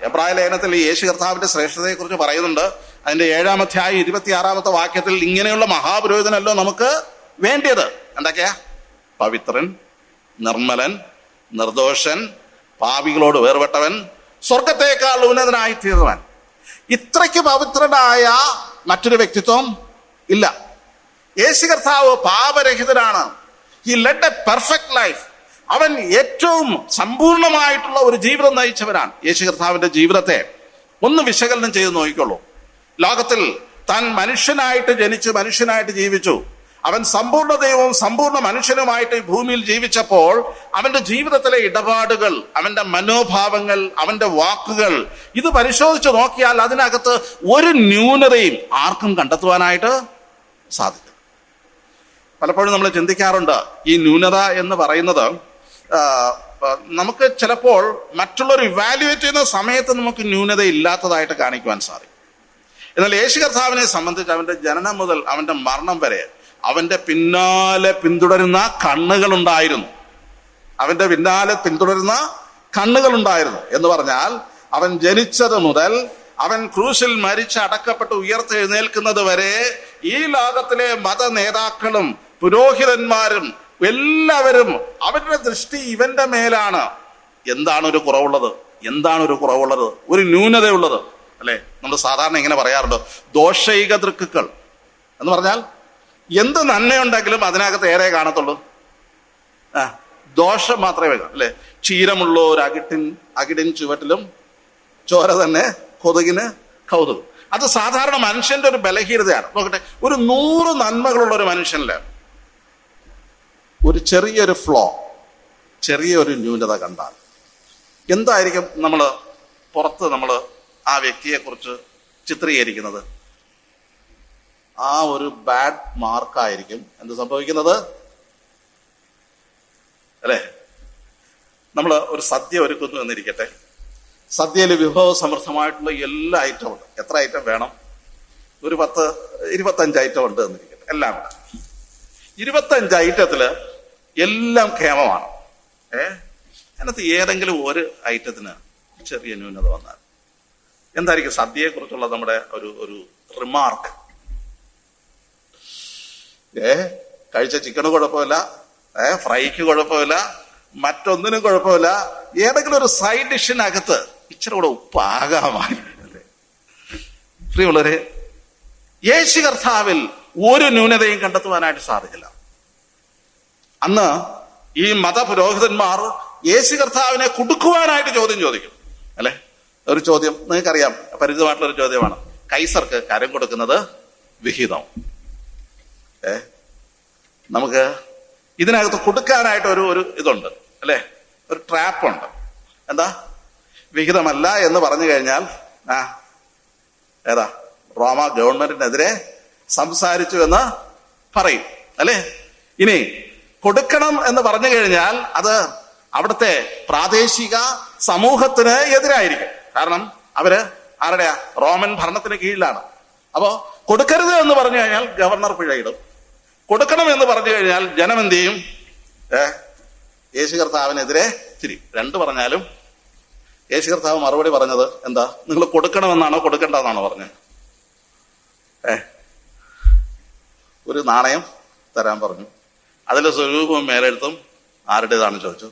എബ്രായ ലേഖനത്തിൽ യേശു കർത്താവിന്റെ ശ്രേഷ്ഠതയെക്കുറിച്ച് പറയുന്നുണ്ട്. അതിന്റെ 7-ാം അധ്യായം 26-ാമത്തെ വാക്യത്തിൽ ഇങ്ങനെയുള്ള മഹാപുരോഹിതനല്ലോ നമുക്ക് വേണ്ടിയത്. എന്തൊക്കെയാ? പവിത്രൻ, നിർമ്മലൻ, നിർദോഷൻ, പാപികളോട് വേർപെട്ടവൻ, സ്വർഗത്തേക്കാൾ ഉന്നതനായി തീർന്നവൻ. ഇത്രയ്ക്ക് പവിത്രനായ മറ്റൊരു വ്യക്തിത്വം ഇല്ല. യേശു കർത്താവ് പാപരഹിതനാണ്. He led a perfect life. അവൻ ഏറ്റവും സമ്പൂർണമായിട്ടുള്ള ഒരു ജീവിതം നയിച്ചവനാണ്. യേശു കർത്താവിന്റെ ജീവിതത്തെ ഒന്ന് വിശകലനം ചെയ്ത് നോക്കിക്കോളൂ. ലോകത്തിൽ താൻ മനുഷ്യനായിട്ട് ജനിച്ച് മനുഷ്യനായിട്ട് ജീവിച്ചു. അവൻ സമ്പൂർണ്ണ ദൈവവും സമ്പൂർണ്ണ മനുഷ്യനുമായിട്ട് ഈ ഭൂമിയിൽ ജീവിച്ചപ്പോൾ അവന്റെ ജീവിതത്തിലെ ഇടപാടുകൾ, അവന്റെ മനോഭാവങ്ങൾ, അവന്റെ വാക്കുകൾ ഇത് പരിശോധിച്ച് നോക്കിയാൽ അതിനകത്ത് ഒരു ന്യൂനതയും ആർക്കും കണ്ടെത്തുവാനായിട്ട് സാധിക്കും. പലപ്പോഴും നമ്മൾ ചിന്തിക്കാറുണ്ട്, ഈ ന്യൂനത എന്ന് പറയുന്നത് നമുക്ക് ചിലപ്പോൾ മറ്റുള്ളവർ ഇവാലുവേറ്റ് ചെയ്യുന്ന സമയത്ത് നമുക്ക് ന്യൂനത ഇല്ലാത്തതായിട്ട് കാണിക്കുവാൻ സാധിക്കും. എന്നാൽ യേശു കർത്താവിനെ സംബന്ധിച്ച് അവന്റെ ജനനം മുതൽ അവന്റെ മരണം വരെ അവന്റെ പിന്നാലെ പിന്തുടരുന്ന കണ്ണുകളുണ്ടായിരുന്നു. അവന്റെ പിന്നാലെ പിന്തുടരുന്ന കണ്ണുകളുണ്ടായിരുന്നു എന്ന് പറഞ്ഞാൽ അവൻ ജനിച്ചത് മുതൽ അവൻ ക്രൂശിൽ മരിച്ച് അടക്കപ്പെട്ട് ഉയർത്തെഴുന്നേൽക്കുന്നത് വരെ ഈ ലോകത്തിലെ മത നേതാക്കളും പുരോഹിതന്മാരും എല്ലാവരും അവരുടെ ദൃഷ്ടി ഇവന്റെ മേലാണ്. എന്താണ് ഒരു കുറവുള്ളത്? എന്താണ് ഒരു കുറവുള്ളത്? ഒരു ന്യൂനതയുള്ളത് അല്ലെ? നമ്മൾ സാധാരണ ഇങ്ങനെ പറയാറുണ്ട്, ദോഷൈക ദൃക്കുകൾ എന്ന് പറഞ്ഞാൽ എന്ത് നന്മയുണ്ടെങ്കിലും അതിനകത്ത് ഏറെ കാണത്തുള്ളൂ ദോഷം മാത്രമേ കാണൂ അല്ലെ? ക്ഷീരമുള്ള ഒരു അകിടിൻ ചുവട്ടിലും ചോര തന്നെ കൊതുകിന് കൗതുകം. അത് സാധാരണ മനുഷ്യന്റെ ഒരു ബലഹീനതയാണ്. നോക്കട്ടെ, ഒരു 100 നന്മകളുള്ള ഒരു മനുഷ്യനില് ഒരു ചെറിയൊരു ഫ്ലോ, ചെറിയൊരു ന്യൂനത കണ്ടാൽ എന്തായിരിക്കും പുറത്ത് നമ്മൾ ആ വ്യക്തിയെ കുറിച്ച് ചിത്രീകരിക്കുന്നത്? ആ ഒരു ബാഡ് മാർക്കായിരിക്കും എന്ത് സംഭവിക്കുന്നത് അല്ലെ? നമ്മൾ ഒരു സദ്യ ഒരുക്കുന്നു എന്നിരിക്കട്ടെ. സദ്യയിൽ വിഭവ സമൃദ്ധമായിട്ടുള്ള എല്ലാ ഐറ്റം ഉണ്ട്. എത്ര ഐറ്റം വേണം? ഒരു 10-25 ഐറ്റം ഉണ്ട് എന്നിരിക്കട്ടെ. എല്ലാം ഉണ്ട്. 25 ഐറ്റത്തില് എല്ലാം ക്ഷേമമാണ്. അതിനകത്ത് ഏതെങ്കിലും ഒരു ഐറ്റത്തിന് ചെറിയ ന്യൂനത വന്നാൽ എന്തായിരിക്കും സദ്യയെ കുറിച്ചുള്ള നമ്മുടെ ഒരു റിമാർക്ക്? കഴിച്ച ചിക്കന് കുഴപ്പമില്ല, ഫ്രൈക്ക് കുഴപ്പമില്ല, മറ്റൊന്നിനും കുഴപ്പമില്ല, ഏതെങ്കിലും ഒരു സൈഡ് ഡിഷിനകത്ത് ഇച്ചിരി കൂടെ ഉപ്പാകാമായിരുന്നു. പ്രിയമുള്ളവരെ, യേശു കർത്താവിൽ ഒരു ന്യൂനതയും കണ്ടെത്തുവാനായിട്ട് സാധിക്കില്ല. അന്ന് ഈ മതപുരോഹിതന്മാർ യേശു കർത്താവിനെ കുടുക്കുവാനായിട്ട് ചോദ്യം ചോദിക്കും അല്ലെ? ഒരു ചോദ്യം നിങ്ങൾക്കറിയാം, പരിചിതമായിട്ടുള്ള ഒരു ചോദ്യമാണ്. കൈസർക്ക് കരം കൊടുക്കുന്നത് വിഹിതം. നമുക്ക് ഇതിനകത്ത് കൊടുക്കാനായിട്ട് ഒരു ഇതുണ്ട് അല്ലെ? ഒരു ട്രാപ്പുണ്ട്. എന്താ? വിഹിതമല്ല എന്ന് പറഞ്ഞു കഴിഞ്ഞാൽ റോമ ഗവൺമെന്റിനെതിരെ സംസാരിച്ചു എന്ന് പറയും അല്ലെ? ഇനി കൊടുക്കണം എന്ന് പറഞ്ഞു കഴിഞ്ഞാൽ അത് അവിടുത്തെ പ്രാദേശിക സമൂഹത്തിന് എതിരായിരിക്കും. കാരണം അവര് ആരുടെയാ? റോമൻ ഭരണത്തിന് കീഴിലാണ്. അപ്പോ കൊടുക്കരുത് എന്ന് പറഞ്ഞു കഴിഞ്ഞാൽ ഗവർണർ പിഴയിടും. കൊടുക്കണം എന്ന് പറഞ്ഞു കഴിഞ്ഞാൽ ജനം എന്ത് ചെയ്യും? യേശു കർത്താവിനെതിരെ തിരിയും. രണ്ടു പറഞ്ഞാലും യേശു കർത്താവ് മറുപടി പറഞ്ഞത് എന്താ? നിങ്ങൾ കൊടുക്കണമെന്നാണോ കൊടുക്കണ്ടെന്നാണോ പറഞ്ഞത്? ഒരു നാണയം തരാൻ പറഞ്ഞു. അതിലെ സ്വരൂപവും മേലെഴുത്തും ആരുടേതാണെന്ന് ചോദിച്ചു.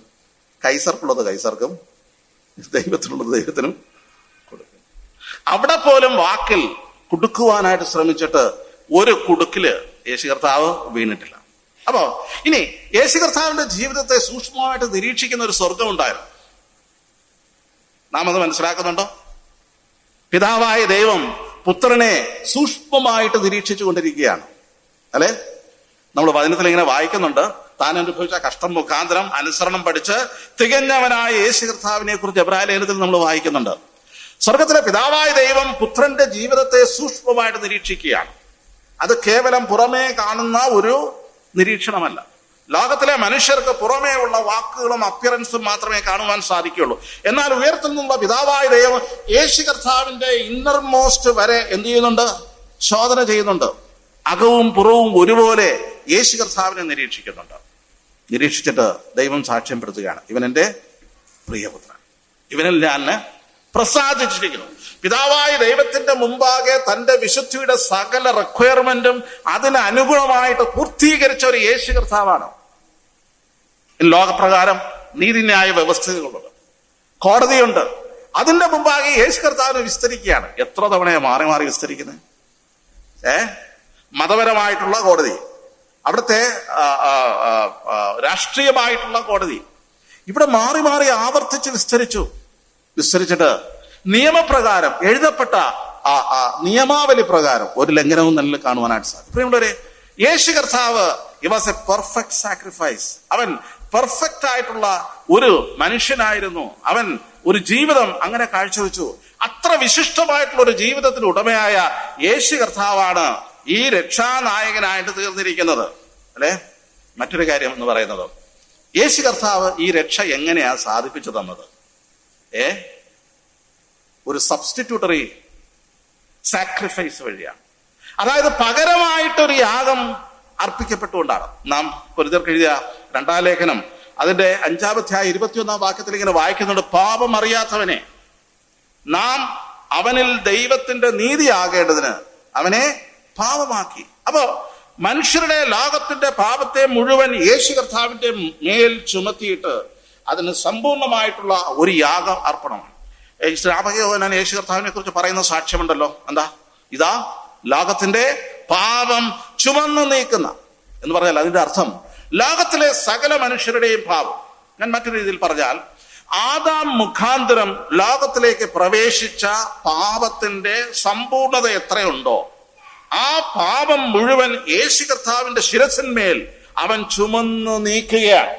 കൈസർക്കുള്ളത് കൈസർക്കും, ദൈവത്തിനുള്ളത് ദൈവത്തിനും കൊടുക്കും. അവിടെ പോലും വാക്കിൽ കുടുക്കുവാനായിട്ട് ശ്രമിച്ചിട്ട് ഒരു കുടുക്കില് യേശു കർത്താവ് വീണിട്ടില്ല. അപ്പോ ഇനി യേശു കർത്താവിന്റെ ജീവിതത്തെ സൂക്ഷ്മമായിട്ട് നിരീക്ഷിക്കുന്ന ഒരു സ്വർഗം ഉണ്ടായിരുന്നു. നാം അത് മനസ്സിലാക്കുന്നുണ്ടോ? പിതാവായ ദൈവം പുത്രനെ സൂക്ഷ്മമായിട്ട് നിരീക്ഷിച്ചു കൊണ്ടിരിക്കുകയാണ് അല്ലെ? നമ്മൾ വചനത്തിൽ ഇങ്ങനെ വായിക്കുന്നുണ്ട്, താൻ അനുഭവിച്ച കഷ്ടം മുഖാന്തരം അനുസരണം പഠിച്ച് തികഞ്ഞവനായ യേശു കർത്താവിനെ കുറിച്ച് എബ്രായ ലേഖനത്തിൽ നമ്മൾ വായിക്കുന്നുണ്ട്. സ്വർഗത്തിലെ പിതാവായ ദൈവം പുത്രന്റെ ജീവിതത്തെ സൂക്ഷ്മമായിട്ട് നിരീക്ഷിക്കുകയാണ്. അത് കേവലം പുറമേ കാണുന്ന ഒരു നിരീക്ഷണമല്ല. ലോകത്തിലെ മനുഷ്യർക്ക് പുറമേ ഉള്ള വാക്കുകളും അപ്പിയറൻസും മാത്രമേ കാണുവാൻ സാധിക്കുകയുള്ളൂ. എന്നാൽ ഉയർത്തുന്നുള്ള പിതാവായ ദൈവം യേശു കർത്താവിന്റെ ഇന്നർ മോസ്റ്റ് വരെ എന്ത് ചെയ്യുന്നുണ്ട്? ശോധന ചെയ്യുന്നുണ്ട്. അകവും പുറവും ഒരുപോലെ യേശു കർത്താവിനെ നിരീക്ഷിക്കുന്നുണ്ട്. നിരീക്ഷിച്ചിട്ട് ദൈവം സാക്ഷ്യപ്പെടുത്തുകയാണ്, ഇവൻ എൻ്റെ പ്രിയപുത്രൻ, ഇവനിൽ ഞാൻ പ്രസാദിച്ചിരിക്കുന്നു. പിതാവായ ദൈവത്തിന്റെ മുമ്പാകെ തന്റെ വിശുദ്ധിയുടെ സകല റിക്വയർമെന്റും അതിനനുഗുണമായിട്ട് പൂർത്തീകരിച്ച ഒരു യേശു കർത്താവാണ്. ലോകപ്രകാരം നീതിന്യായ വ്യവസ്ഥകളുണ്ട്, കോടതിയുണ്ട്. അതിന്റെ മുമ്പാകെ യേശു കർത്താവിനെ വിസ്തരിക്കുകയാണ്. എത്ര തവണയാണ് മാറി മാറി വിസ്തരിക്കുന്നത്? മതപരമായിട്ടുള്ള കോടതി, അവിടുത്തെ രാഷ്ട്രീയമായിട്ടുള്ള കോടതി, ഇവിടെ മാറി മാറി ആവർത്തിച്ച് വിസ്തരിച്ചിട്ട് നിയമപ്രകാരം എഴുതപ്പെട്ട നിയമാവലി പ്രകാരം ഒരു ലംഘനവും നല്ല കാണുവാനായിട്ട് സാധിക്കും. പ്രിയമുള്ളവരെ, യേശു കർത്താവ് വാസ് എ പെർഫെക്റ്റ് സാക്രിഫൈസ്. അവൻ പെർഫെക്റ്റ് ആയിട്ടുള്ള ഒരു മനുഷ്യനായിരുന്നു. അവൻ ഒരു ജീവിതം അങ്ങനെ കാഴ്ചവെച്ചു. അത്ര വിശിഷ്ടമായിട്ടുള്ള ഒരു ജീവിതത്തിന് ഉടമയായ യേശു കർത്താവാണ് ഈ രക്ഷാനായകനായിട്ട് തീർന്നിരിക്കുന്നത്, അല്ലെ? മറ്റൊരു കാര്യം എന്ന് പറയുന്നത്, യേശു കർത്താവ് ഈ രക്ഷ എങ്ങനെയാ സാധിപ്പിച്ചു തന്നത്? ഒരു സബ്സ്റ്റിറ്റ്യൂട്ടറി സാക്രിഫൈസ് വഴിയാണ്. അതായത് പകരമായിട്ടൊരു യാഗം അർപ്പിക്കപ്പെട്ടുകൊണ്ടാണ്. നാം കൊരിന്ത്യർക്ക് എഴുതിയ 2-ാം ലേഖനം അതിന്റെ 5-ാം അധ്യായം 21-ാം വാക്യത്തിൽ ഇങ്ങനെ വായിക്കുന്നുണ്ട്: പാപം അറിയാത്തവനെ നാം അവനിൽ ദൈവത്തിന്റെ നീതിയാകേണ്ടതിന് അവനെ പാപമാക്കി. അപ്പോ മനുഷ്യരുടെ ലോകത്തിന്റെ പാപത്തെ മുഴുവൻ യേശു കർത്താവിന്റെ മേൽ ചുമത്തിയിട്ട് അതിന് സമ്പൂർണമായിട്ടുള്ള ഒരു യാഗ അർപ്പണമാണ്. യോഹന്നാൻ യേശു കർത്താവിനെ കുറിച്ച് പറയുന്ന സാക്ഷ്യമുണ്ടല്ലോ. എന്താ? ഇതാ ലോകത്തിന്റെ പാപം ചുമന്നു നീക്കുന്ന എന്ന് പറഞ്ഞാൽ അതിന്റെ അർത്ഥം ലോകത്തിലെ സകല മനുഷ്യരുടെയും പാപം. ഞാൻ മറ്റൊരു രീതിയിൽ പറഞ്ഞാൽ, ആദാം മുഖാന്തരം ലോകത്തിലേക്ക് പ്രവേശിച്ച പാപത്തിന്റെ സമ്പൂർണത എത്രയുണ്ടോ ആ പാപം മുഴുവൻ യേശു കർത്താവിന്റെ ശിരസിന്മേൽ അവൻ ചുമന്നു നീക്കുകയാണ്.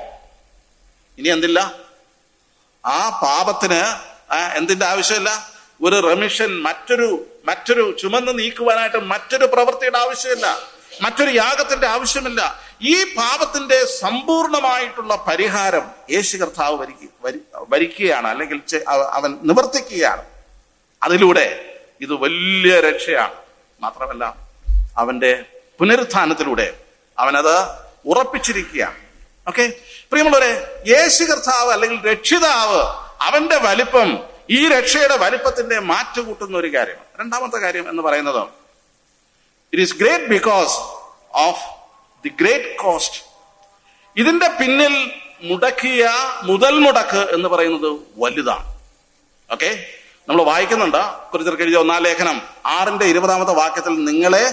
ഇനി എന്തില്ല? ആ പാപത്തിന് എന്തിന്റെ ആവശ്യമില്ല? ഒരു റെമിഷൻ, മറ്റൊരു ചുമന്ന് നീക്കുവാനായിട്ട് മറ്റൊരു പ്രവൃത്തിയുടെ ആവശ്യമില്ല, മറ്റൊരു യാഗത്തിന്റെ ആവശ്യമില്ല. ഈ പാപത്തിന്റെ സമ്പൂർണമായിട്ടുള്ള പരിഹാരം യേശു കർത്താവ് വരിക്കുകയാണ്, അല്ലെങ്കിൽ അവൻ നിവർത്തിക്കുകയാണ്. അതിലൂടെ ഇത് വലിയ രക്ഷയാണ്. മാത്രമല്ല, അവന്റെ പുനരുത്ഥാനത്തിലൂടെ അവനത് ഉറപ്പിച്ചിരിക്കുകയാണ്. ഓക്കെ, പ്രിയമുള്ളവരെ, യേശു കർത്താവ് അല്ലെങ്കിൽ രക്ഷിതാവ്, അവന്റെ വലിപ്പം ഈ രക്ഷയുടെ വലിപ്പത്തിന്റെ മാറ്റുകൂട്ടുന്ന ഒരു കാര്യം. രണ്ടാമത്തെ കാര്യം എന്ന് പറയുന്നത്, it is great because of the great cost. ഇതിന്റെ പിന്നിൽ മുടക്കിയ മുതൽമുടക്ക് എന്ന് പറയുന്നത് വലുതാണ്. ഓക്കെ, നമ്മൾ വായിക്കുന്നുണ്ട് കൊരിന്ത്യർക്ക് എഴുതിയ 1-ാം ലേഖനം 6-ന്റെ 20-ാമത്തെ വാക്യത്തിൽ, നിങ്ങളെ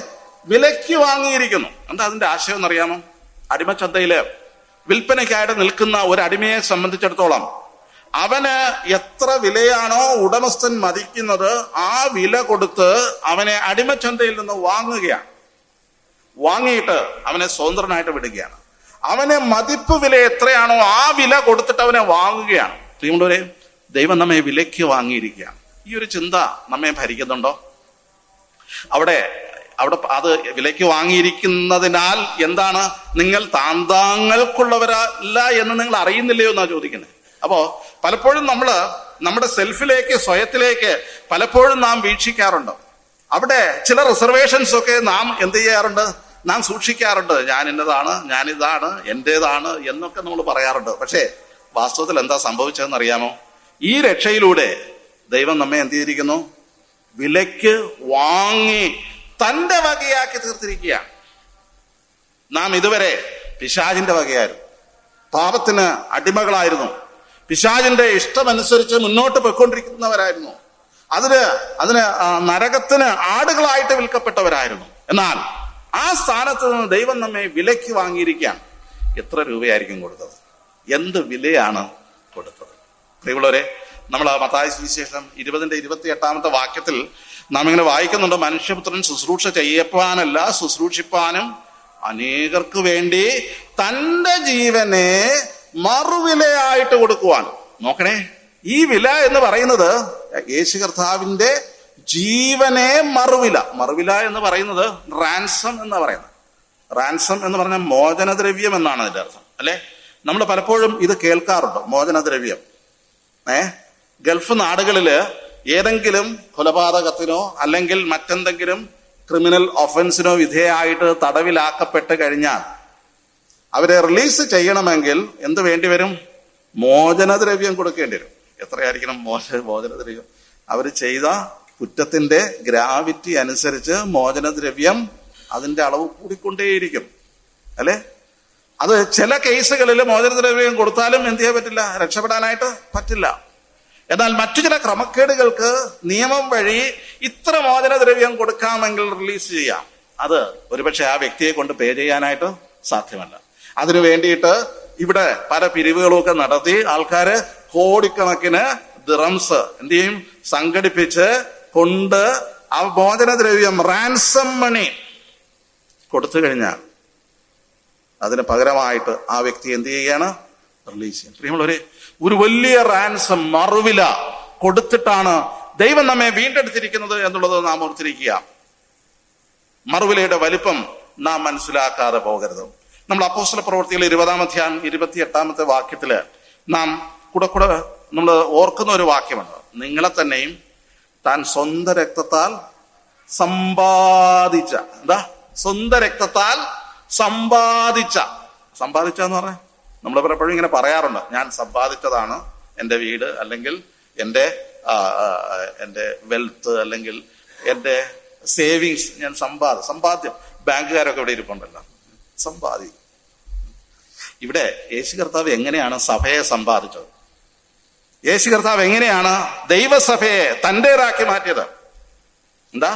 വിലയ്ക്ക് വാങ്ങിയിരിക്കുന്നു. എന്താ അതിന്റെ ആശയം എന്നറിയാമോ? അടിമച്ചന്തയില് വിൽപ്പനയ്ക്കായിട്ട് നിൽക്കുന്ന ഒരു അടിമയെ സംബന്ധിച്ചിടത്തോളം അവന് എത്ര വിലയാണോ ഉടമസ്ഥൻ മതിക്കുന്നത് ആ വില കൊടുത്ത് അവനെ അടിമച്ചന്തയിൽ നിന്ന് വാങ്ങുകയാണ്. വാങ്ങിയിട്ട് അവനെ സ്വതന്ത്രനായിട്ട് വിടുകയാണ്. അവനെ മതിപ്പ് വില എത്രയാണോ ആ വില കൊടുത്തിട്ട് അവനെ വാങ്ങുകയാണ്. പ്രിയമുള്ളവരെ, ദൈവം നമ്മെ വിലയ്ക്ക് വാങ്ങിയിരിക്കുകയാണ്. ഈ ഒരു ചിന്ത നമ്മെ ഭരിക്കുന്നുണ്ടോ? അവിടെ അത് വിലയ്ക്ക് വാങ്ങിയിരിക്കുന്നതിനാൽ എന്താണ്? നിങ്ങൾ താന്താങ്ങൾക്കുള്ളവരല്ല എന്ന് നിങ്ങൾ അറിയുന്നില്ലയോ എന്നാ ചോദിക്കുന്നത്. അപ്പോ പലപ്പോഴും നമ്മുടെ സെൽഫിലേക്ക്, സ്വയത്തിലേക്ക് പലപ്പോഴും നാം വീക്ഷിക്കാറുണ്ട്. അവിടെ ചില റിസർവേഷൻസ് ഒക്കെ നാം എന്ത് ചെയ്യാറുണ്ട്? നാം സൂക്ഷിക്കാറുണ്ട്. ഞാൻ എന്നതാണ്, ഞാനിതാണ്, എന്റേതാണ് എന്നൊക്കെ നമ്മൾ പറയാറുണ്ട്. പക്ഷേ വാസ്തവത്തിൽ എന്താ സംഭവിച്ചതെന്ന് അറിയാമോ? ഈ രക്ഷയിലൂടെ ദൈവം നമ്മെ എന്ത് ചെയ്തിരിക്കുന്നു? വിലയ്ക്ക് വാങ്ങി തന്റെ വകയാക്കി തീർത്തിരിക്കുകയാണ്. നാം ഇതുവരെ പിശാചിന്റെ വകയായിരുന്നു, പാപത്തിന് അടിമകളായിരുന്നു, പിശാചിന്റെ ഇഷ്ടമനുസരിച്ച് മുന്നോട്ട് പോയിക്കൊണ്ടിരിക്കുന്നവരായിരുന്നു, അതിന് നരകത്തിന് ആടുകളായിട്ട് വിൽക്കപ്പെട്ടവരായിരുന്നു. എന്നാൽ ആ സ്ഥാനത്ത് നിന്ന് ദൈവം നമ്മെ വിലയ്ക്ക് വാങ്ങിയിരിക്കുകയാണ്. എത്ര രൂപയായിരിക്കും കൊടുത്തത്? എന്ത് വിലയാണ് കൊടുത്തത്? പ്രിയമുള്ളവരെ, നമ്മൾ മത്തായി സുവിശേഷം 20-ന്റെ 28-ാമത്തെ വാക്യത്തിൽ നാം ഇങ്ങനെ വായിക്കുന്നുണ്ട്: മനുഷ്യപുത്രൻ ശുശ്രൂഷ ചെയ്യപ്പാനല്ല, ശുശ്രൂഷിപ്പാനും അനേകർക്ക് വേണ്ടി തന്റെ ജീവനെ മറുവിലയായിട്ട് കൊടുക്കുവാൻ. നോക്കണേ, ഈ വില എന്ന് പറയുന്നത് യേശു കർത്താവിന്റെ ജീവനെ മറുവില എന്ന് പറയുന്നത് റാൻസം എന്ന് പറയുന്നത്. റാൻസം എന്ന് പറഞ്ഞാൽ മോചനദ്രവ്യം എന്നാണ് അതിന്റെ അർത്ഥം, അല്ലെ? നമ്മൾ പലപ്പോഴും ഇത് കേൾക്കാറുണ്ട്, മോചനദ്രവ്യം. ഗൾഫ് നാടുകളില് ഏതെങ്കിലും കൊലപാതകത്തിനോ അല്ലെങ്കിൽ മറ്റെന്തെങ്കിലും ക്രിമിനൽ ഒഫൻസിനോ വിധേയമായിട്ട് തടവിലാക്കപ്പെട്ട് കഴിഞ്ഞാൽ അവരെ റിലീസ് ചെയ്യണമെങ്കിൽ എന്ത് വേണ്ടി വരും? മോചനദ്രവ്യം കൊടുക്കേണ്ടി വരും. എത്രയായിരിക്കണം മോചനദ്രവ്യം? അവർ ചെയ്ത കുറ്റത്തിന്റെ ഗ്രാവിറ്റി അനുസരിച്ച് മോചനദ്രവ്യം അതിന്റെ അളവ് കൂടിക്കൊണ്ടേയിരിക്കും. അല്ലെ? അത് ചില കേസുകളിൽ മോചനദ്രവ്യം കൊടുത്താലും എന്ത് ചെയ്യാൻ പറ്റില്ല, രക്ഷപ്പെടാനായിട്ട് പറ്റില്ല. എന്നാൽ മറ്റു ചില ക്രമക്കേടുകൾക്ക് നിയമം വഴി ഇത്ര മോചനദ്രവ്യം കൊടുക്കാമെങ്കിൽ റിലീസ് ചെയ്യാം. അത് ഒരുപക്ഷെ ആ വ്യക്തിയെ കൊണ്ട് പേ ചെയ്യാനായിട്ട് സാധ്യമല്ല. അതിനു വേണ്ടിയിട്ട് ഇവിടെ പല പിരിവുകളൊക്കെ നടത്തി ആൾക്കാര് കോടിക്കണക്കിന് ദിറംസ് എന്ത് ചെയ്യും, സംഘടിപ്പിച്ച് കൊണ്ട് ആ മോചനദ്രവ്യം റാൻസം മണി കൊടുത്തു കഴിഞ്ഞാൽ അതിന് പകരമായിട്ട് ആ വ്യക്തി എന്ത് ചെയ്യാണ്, റിലീസ് ചെയ്യും. പ്രിയമുള്ളവരെ, ഒരു വലിയ റാൻസം മറുവില കൊടുത്തിട്ടാണ് ദൈവം നമ്മെ വീണ്ടെടുത്തിരിക്കുന്നത് എന്നുള്ളത് നാം ഓർത്തിരിക്കുക. മറുവിലയുടെ വലിപ്പം നാം മനസ്സിലാക്കാതെ പോകരുത്. നമ്മൾ അപ്പോസ്തല പ്രവൃത്തിയിൽ 20-ാം അധ്യായം 28-ാമത്തെ വാക്യത്തില് നാം കൂടെ നമ്മൾ ഓർക്കുന്ന ഒരു വാക്യമുണ്ട്. നിങ്ങളെ തന്നെയും താൻ സ്വന്തം രക്തത്താൽ സമ്പാദിച്ച, എന്താ സ്വന്തം രക്തത്താൽ സമ്പാദിച്ച എന്ന് പറഞ്ഞാൽ നമ്മൾ പലപ്പോഴും ഇങ്ങനെ പറയാറുണ്ട്, ഞാൻ സമ്പാദിച്ചതാണ് എൻ്റെ വീട്, അല്ലെങ്കിൽ എൻ്റെ വെൽത്ത്, അല്ലെങ്കിൽ എൻ്റെ സേവിങ്സ്, ഞാൻ സമ്പാദ്യം. ബാങ്കുകാരൊക്കെ ഇവിടെ ഇരിപ്പുണ്ടല്ലോ, സമ്പാദി. ഇവിടെ യേശു കർത്താവ് എങ്ങനെയാണ് സഭയെ സമ്പാദിച്ചത്? യേശു കർത്താവ് എങ്ങനെയാണ് ദൈവസഭയെ തന്റേതാക്കി മാറ്റിയത്? എന്താ?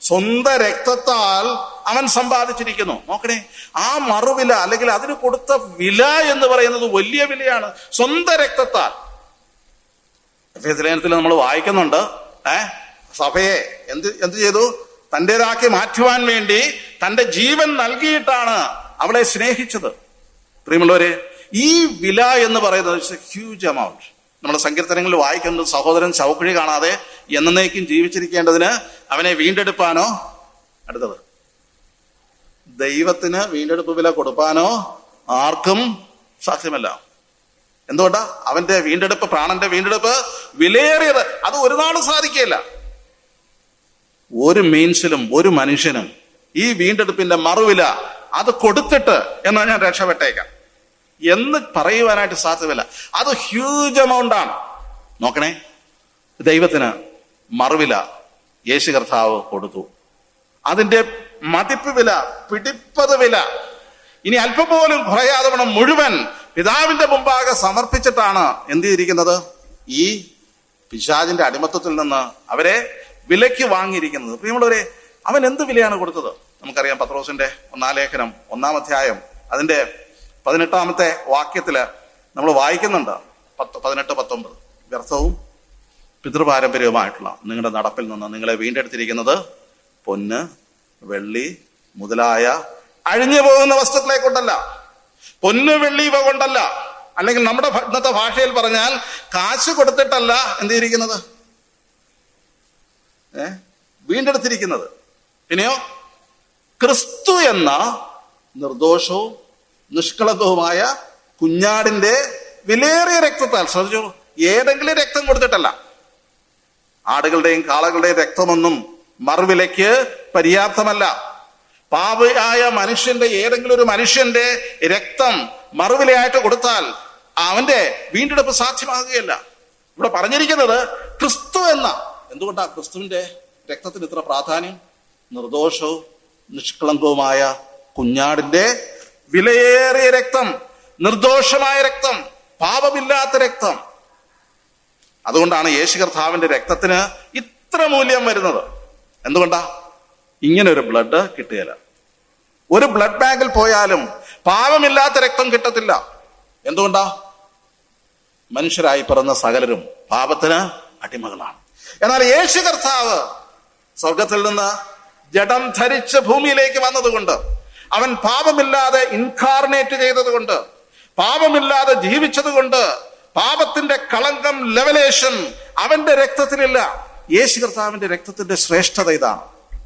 സ്വന്തം രക്തത്താൽ അവൻ സമ്പാദിച്ചിരിക്കുന്നു. നോക്കണേ, ആ മറുവില അല്ലെങ്കിൽ അതിന് കൊടുത്ത വില എന്ന് പറയുന്നത് വലിയ വിലയാണ്. സ്വന്തം രക്തത്താൽ. ലേഖനത്തിൽ നമ്മൾ വായിക്കുന്നുണ്ട്, സഭയെ എന്ത് ചെയ്തു? തന്റേതാക്കി മാറ്റുവാൻ വേണ്ടി തന്റെ ജീവൻ നൽകിയിട്ടാണ് അവളെ സ്നേഹിച്ചത്. പ്രിയമുള്ളവരെ, ഈ വില എന്ന് പറയുന്നത് ഹ്യൂജ് എമൗണ്ട്. നമ്മുടെ സങ്കീർത്തനങ്ങളിൽ വായിക്കുന്നത്, സഹോദരൻ ശവക്കുഴി കാണാതെ എന്നേക്കും ജീവിച്ചിരിക്കേണ്ടതിന് അവനെ വീണ്ടെടുപ്പാനോ, അടുത്തത് ദൈവത്തിന് വീണ്ടെടുപ്പ് വില കൊടുപ്പാനോ ആർക്കും സാധ്യമല്ല. എന്തുകൊണ്ടാ? അവന്റെ വീണ്ടെടുപ്പ്, പ്രാണന്റെ വീണ്ടെടുപ്പ് വിലയേറിയത്. അത് ഒരു നാളും സാധിക്കുകയില്ല. ഒരു മീൻസിലും ഒരു മനുഷ്യനും ഈ വീണ്ടെടുപ്പിന്റെ മറുവില അത് കൊടുത്തിട്ട് എന്നാ ഞാൻ രക്ഷപ്പെട്ടേക്കാം എന്ന് പറയുവാനായിട്ട് സാധ്യമല്ല. അത് ഹ്യൂജ് എമൗണ്ട് ആണ്. നോക്കണേ, ദൈവത്തിന് മറുവില യേശു കർത്താവ് കൊടുത്തു. അതിന്റെ മതിപ്പ് വില, പിടിപ്പത് വില, ഇനി അല്പം പോലും കുറയാതെ വേണം മുഴുവൻ പിതാവിന്റെ മുമ്പാകെ സമർപ്പിച്ചിട്ടാണ് എന്ത് ചെയ്തിരിക്കുന്നത്? ഈ പിശാചിന്റെ അടിമത്തത്തിൽ നിന്ന് അവരെ വിലയ്ക്ക് വാങ്ങിയിരിക്കുന്നത്. പ്രിയമുള്ളവരെ, അവൻ എന്ത് വിലയാണ് കൊടുത്തത്? നമുക്കറിയാം, പത്രോസിന്റെ 1-ാം ലേഖനം 1-ാം അധ്യായം അതിന്റെ 18-ാമത്തെ വാക്യത്തില് നമ്മൾ വായിക്കുന്നുണ്ട്, 18-19, വ്യർത്ഥവും പിതൃപാരമ്പര്യവുമായിട്ടുള്ള നിങ്ങളുടെ നടപ്പിൽ നിന്ന് നിങ്ങളെ വീണ്ടെടുത്തിരിക്കുന്നത് പൊന്ന്, വെള്ളി മുതലായ അഴിഞ്ഞു പോകുന്ന വസ്തുക്കളെ കൊണ്ടല്ല, പൊന്ന് വെള്ളി ഇവ കൊണ്ടല്ല, അല്ലെങ്കിൽ നമ്മുടെ ഇന്നത്തെ ഭാഷയിൽ പറഞ്ഞാൽ കാശ് കൊടുത്തിട്ടല്ല എന്ത് ചെയ്തിരിക്കുന്നത്, വീണ്ടെടുത്തിരിക്കുന്നത്. പിന്നെയോ ക്രിസ്തു എന്ന നിർദോഷവും നിഷ്കളങ്കവുമായ കുഞ്ഞാടിന്റെ വിലയേറിയ രക്തത്താൽ. ശ്രദ്ധിച്ചോ, ഏതെങ്കിലും രക്തം കൊടുത്തിട്ടല്ല. ആടുകളുടെയും കാളകളുടെയും രക്തമൊന്നും മറുവിലയ്ക്ക് പര്യാപ്തമല്ല. പാപിയായ മനുഷ്യന്റെ, ഏതെങ്കിലും ഒരു മനുഷ്യന്റെ രക്തം മറുവിലയായിട്ട് കൊടുത്താൽ അവന്റെ വീണ്ടെടുപ്പ് സാധ്യമാകുകയില്ല. ഇവിടെ പറഞ്ഞിരിക്കുന്നത് ക്രിസ്തു എന്ന. എന്തുകൊണ്ടാ ക്രിസ്തുവിന്റെ രക്തത്തിന് ഇത്ര പ്രാധാന്യം? നിർദോഷവും നിഷ്കളങ്കവുമായ കുഞ്ഞാടിന്റെ വിലയേറിയ രക്തം, നിർദോഷമായ രക്തം, പാപമില്ലാത്ത രക്തം. അതുകൊണ്ടാണ് യേശു കർത്താവിന്റെ രക്തത്തിന് ഇത്ര മൂല്യം വരുന്നത്. എന്തുകൊണ്ടാ? ഇങ്ങനെ ഒരു ബ്ലഡ് കിട്ടുകയില്ല. ഒരു ബ്ലഡ് ബാങ്കിൽ പോയാലും പാപമില്ലാത്ത രക്തം കിട്ടത്തില്ല. എന്തുകൊണ്ടാ? മനുഷ്യരായി പിറന്ന സകലരും പാപത്തിന് അടിമകളാണ്. എന്നാൽ യേശു കർത്താവ് സ്വർഗത്തിൽ നിന്ന് ജഡം ധരിച്ച് ഭൂമിയിലേക്ക് വന്നതുകൊണ്ട്, അവൻ പാപമില്ലാതെ ഇൻകാർണേറ്റ് ചെയ്തതുകൊണ്ട്, പാപമില്ലാതെ ജീവിച്ചതുകൊണ്ട്, പാപത്തിന്റെ കളങ്കം, ലെവലേഷൻ അവന്റെ രക്തത്തിലില്ല. യേശു കർത്താവിന്റെ രക്തത്തിന്റെ ശ്രേഷ്ഠത ഇതാണ്.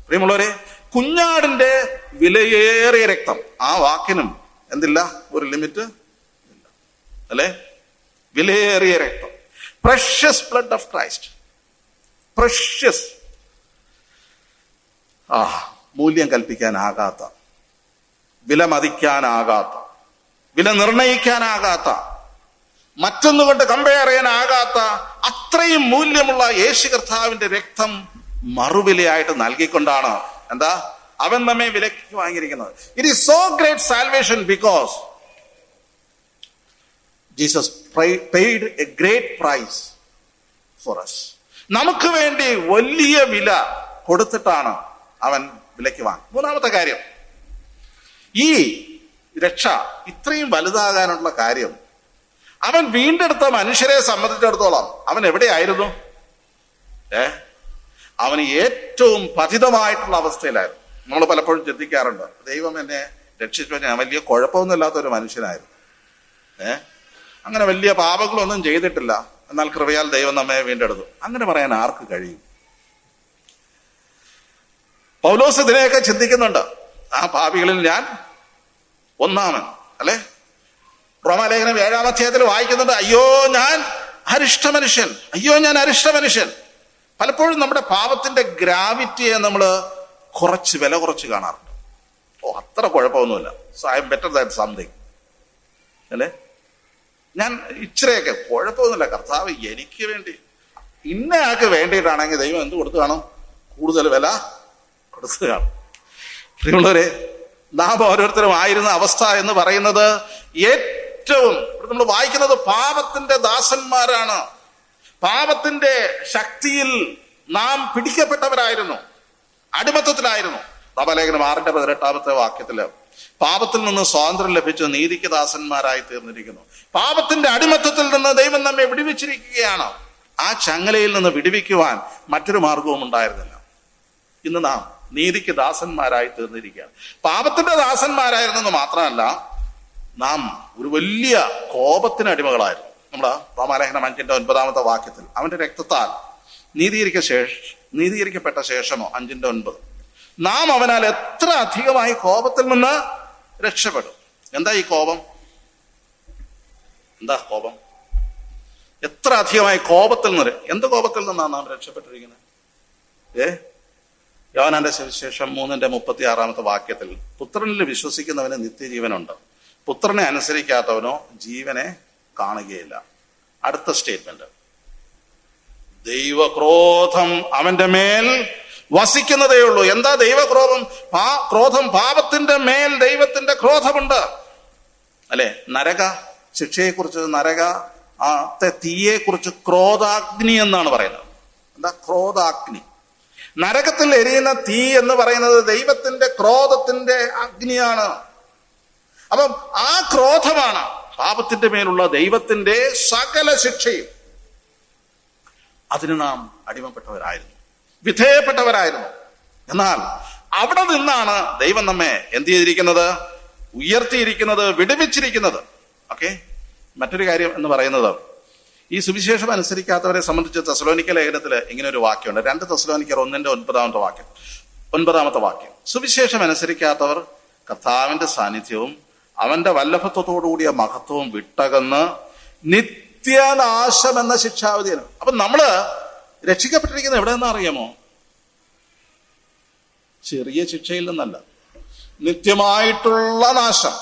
പ്രിയമുള്ളവരെ, കുഞ്ഞാടിന്റെ വിലയേറിയ രക്തം, ആ വാക്കിനും എന്തില്ല, ഒരു ലിമിറ്റ് ഇല്ല, അല്ലെ? വിലയേറിയ രക്തം, precious blood of Christ. Precious, മൂല്യം കൽപ്പിക്കാനാകാത്ത, വില മതിക്കാനാകാത്ത, വില നിർണയിക്കാനാകാത്ത മറ്റൊന്നുകൊണ്ട് കമ്പയർ ചെയ്യാനാകാത്ത അത്രയും മൂല്യമുള്ള യേശു കർത്താവിന്റെ രക്തം മറുവിലയായിട്ട് നൽകിക്കൊണ്ടാണ് എന്താ അവൻ നമ്മെ വിലയ്ക്ക് വാങ്ങിയിരിക്കുന്നത്. It is so great salvation because Jesus paid a great price for us. നമുക്ക് വേണ്ടി വലിയ വില കൊടുത്തിട്ടാണ് അവൻ വിലയ്ക്ക് വാങ്ങി. മൂന്നാമത്തെ കാര്യം, ഈ രക്ഷ ഇത്രയും വലുതാകാനുള്ള കാര്യം, അവൻ വീണ്ടെടുത്ത മനുഷ്യരെ സംബന്ധിച്ചിടത്തോളം അവൻ എവിടെയായിരുന്നു? അവന് ഏറ്റവും പതിതമായിട്ടുള്ള അവസ്ഥയിലായിരുന്നു. നമ്മൾ പലപ്പോഴും ചിന്തിക്കാറുണ്ട്, ദൈവം എന്നെ രക്ഷിച്ചു, ഞാൻ വലിയ കുഴപ്പമൊന്നുമില്ലാത്തൊരു മനുഷ്യനായിരുന്നു, അങ്ങനെ വലിയ പാപങ്ങളൊന്നും ചെയ്തിട്ടില്ല, എന്നാൽ കൃപയാൽ ദൈവം നമ്മെ വീണ്ടെടുത്തു. അങ്ങനെ പറയാൻ ആർക്ക് കഴിയും? പൗലോസ് ഇതിനെയൊക്കെ ചിന്തിക്കുന്നുണ്ട്. ആ പാപികളിൽ ഞാൻ ഒന്നാമൻ, അല്ലെ? റോമാലേഖനം 7-ാം അധ്യായത്തിൽ വായിക്കുന്നുണ്ട്, അയ്യോ ഞാൻ അരിഷ്ട മനുഷ്യൻ, അയ്യോ ഞാൻ അരിഷ്ട മനുഷ്യൻ. പലപ്പോഴും നമ്മുടെ പാപത്തിന്റെ ഗ്രാവിറ്റിയെ നമ്മൾ കുറച്ച് വില കുറച്ച് കാണാറുണ്ട്. അത്ര കുഴപ്പമൊന്നുമില്ല, so I M better than something, അല്ലേ? ഞാൻ ഇച്ചിരിയൊക്കെ കുഴപ്പമൊന്നുമില്ല, കർത്താവ് എനിക്ക് വേണ്ടി, ഇന്നയാൾക്ക് വേണ്ടിയിട്ടാണെങ്കിൽ ദൈവം എന്ത് കൊടുത്തു കാണും? കൂടുതൽ വില കൊടുത്തു കാണും. പ്രിയമുള്ളവരെ, നാം ഓരോരുത്തരും ആയിരുന്ന അവസ്ഥ എന്ന് പറയുന്നത് ഏറ്റവും നമ്മൾ വായിക്കുന്നത് പാപത്തിന്റെ ദാസന്മാരാണ്. പാപത്തിന്റെ ശക്തിയിൽ നാം പിടിക്കപ്പെട്ടവരായിരുന്നു, അടിമത്തത്തിലായിരുന്നു. റോമാലേഖനം 6-18 വാക്യത്തില് പാപത്തിൽ നിന്ന് സ്വാതന്ത്ര്യം ലഭിച്ചു നീതിക്ക് ദാസന്മാരായി തീർന്നിരിക്കുന്നു. പാപത്തിന്റെ അടിമത്തത്തിൽ നിന്ന് ദൈവം നമ്മെ വിടുവിച്ചിരിക്കുകയാണ്. ആ ചങ്ങലയിൽ നിന്ന് വിടുവിക്കുവാൻ മറ്റൊരു മാർഗവും ഉണ്ടായിരുന്നില്ല. ഇന്ന് നാം നീതിക്ക് ദാസന്മാരായി തീർന്നിരിക്കുകയാണ്. പാപത്തിന്റെ ദാസന്മാരായിരുന്നെന്ന് മാത്രമല്ല, നാം ഒരു വലിയ കോപത്തിന് അടിമകളായിരുന്നു. നമ്മുടെ റോമാലേഖനം 5-9 വാക്യത്തിൽ അവന്റെ രക്തത്താൽ നീതീകരിക്കപ്പെട്ട ശേഷമോ 5-9 നാം അവനാൽ എത്ര അധികമായി കോപത്തിൽ നിന്ന് രക്ഷപ്പെടും. എന്താ ഈ കോപം? എന്താ കോപം? എത്ര അധികമായി കോപത്തിൽ നിന്ന്, എന്ത് കോപത്തിൽ നിന്നാണ് നാം രക്ഷപ്പെട്ടിരിക്കുന്നത്? യോഹന്നാന്റെ സുവിശേഷം 3-36 വാക്യത്തിൽ പുത്രനിൽ വിശ്വസിക്കുന്നവന് നിത്യജീവനുണ്ട്, പുത്രനെ അനുസരിക്കാത്തവനോ ജീവനെ കാണുകയില്ല. അടുത്ത സ്റ്റേറ്റ്മെന്റ്, ദൈവക്രോധം അവന്റെ മേൽ വസിക്കുന്നതേ ഉള്ളൂ. എന്താ ദൈവക്രോധം? ക്രോധം, പാപത്തിന്റെ മേൽ ദൈവത്തിന്റെ ക്രോധമുണ്ട്, അല്ലെ? നരക ശിക്ഷയെക്കുറിച്ച്, തീയെ കുറിച്ച് ക്രോധാഗ്നി എന്നാണ് പറയുന്നത്. എന്താ ക്രോധാഗ്നി? നരകത്തിൽ എരിയുന്ന തീ എന്ന് പറയുന്നത് ദൈവത്തിന്റെ ക്രോധത്തിന്റെ അഗ്നിയാണ്. അപ്പം ആ ക്രോധമാണ് പാപത്തിന്റെ മേലുള്ള ദൈവത്തിന്റെ സകല ശിക്ഷയും. അതിന് നാം അടിമപ്പെട്ടവരായിരുന്നു, വിധേയപ്പെട്ടവരായിരുന്നു. എന്നാൽ അവിടെ നിന്നാണ് ദൈവം നമ്മെ എന്ത് ചെയ്തിരിക്കുന്നത്? ഉയർത്തിയിരിക്കുന്നത്, വിടുവിച്ചിരിക്കുന്നത്. ഓക്കെ, മറ്റൊരു കാര്യം എന്ന് പറയുന്നത്, ഈ സുവിശേഷം അനുസരിക്കാത്തവരെ സംബന്ധിച്ച് തെസ്സലോനിക്ക ലേഖനത്തിൽ ഇങ്ങനെ ഒരു വാക്യമുണ്ട്. 2 തെസ്സലോനിക്കർ 1-9 വാക്യം. സുവിശേഷം അനുസരിക്കാത്തവർ കർത്താവിന്റെ സാന്നിധ്യവും അവന്റെ വല്ലഭത്വത്തോടുകൂടിയ മഹത്വവും വിട്ടകന്ന് നിത്യനാശം എന്ന ശിക്ഷാവിധിയാണ്. അപ്പൊ നമ്മള് രക്ഷിക്കപ്പെട്ടിരിക്കുന്നത് എവിടെ നിന്നാ അറിയാമോ? ചെറിയ ശിക്ഷയിൽ നിന്നല്ല, നിത്യമായിട്ടുള്ള നാശം.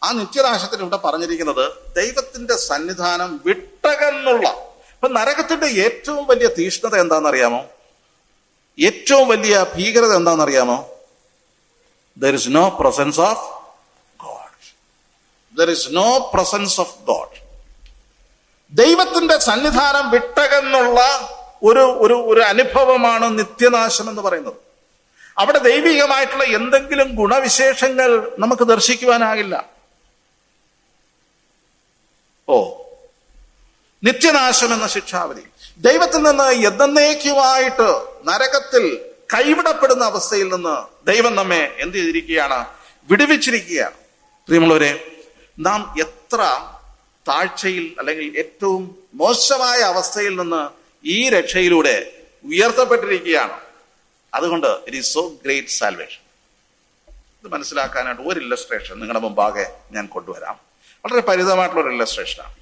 ആ നിത്യനാശത്തിന് ഇവിടെ പറഞ്ഞിരിക്കുന്നത് ദൈവത്തിന്റെ സന്നിധാനം വിട്ടകന്നുള്ള. ഇപ്പൊ നരകത്തിന്റെ ഏറ്റവും വലിയ തീഷ്ണത എന്താണെന്നറിയാമോ? ഏറ്റവും വലിയ ഭീകരത എന്താണെന്നറിയാമോ? There is no presence of God. There is no presence of God. ദൈവത്തിന്റെ സന്നിധാനം വിട്ടകന്നുള്ള ഒരു അനുഭവമാണ് നിത്യനാശം എന്ന് പറയുന്നത്. അവിടെ ദൈവികമായിട്ടുള്ള എന്തെങ്കിലും ഗുണവിശേഷങ്ങൾ നമുക്ക് ദർശിക്കുവാനാകില്ല. നിത്യനാശം എന്ന ശിക്ഷാവിധി, ദൈവത്തിൽ നിന്ന് എന്നേക്കുമായിട്ട് നരകത്തിൽ കൈവിടപ്പെടുന്ന അവസ്ഥയിൽ നിന്ന് ദൈവം നമ്മെ എന്ത് ചെയ്തിരിക്കുകയാണ്? വിടുവിച്ചിരിക്കുകയാണ്. പ്രിയമുള്ളവരെ, നാം എത്ര താഴ്ചയിൽ അല്ലെങ്കിൽ ഏറ്റവും മോശമായ അവസ്ഥയിൽ നിന്ന് ഈ രക്ഷയിലൂടെ ഉയർത്തപ്പെട്ടിരിക്കുകയാണ്. അതുകൊണ്ട് it is so great salvation. ഇത് മനസ്സിലാക്കാനായിട്ട് ഒരു ഇല്ലസ്ട്രേഷൻ നിങ്ങളുടെ മുമ്പാകെ ഞാൻ കൊണ്ടുവരാം. വളരെ പരിചിതമായിട്ടുള്ള ഒരു ഇല്ലസ്ട്രേഷനാണ്.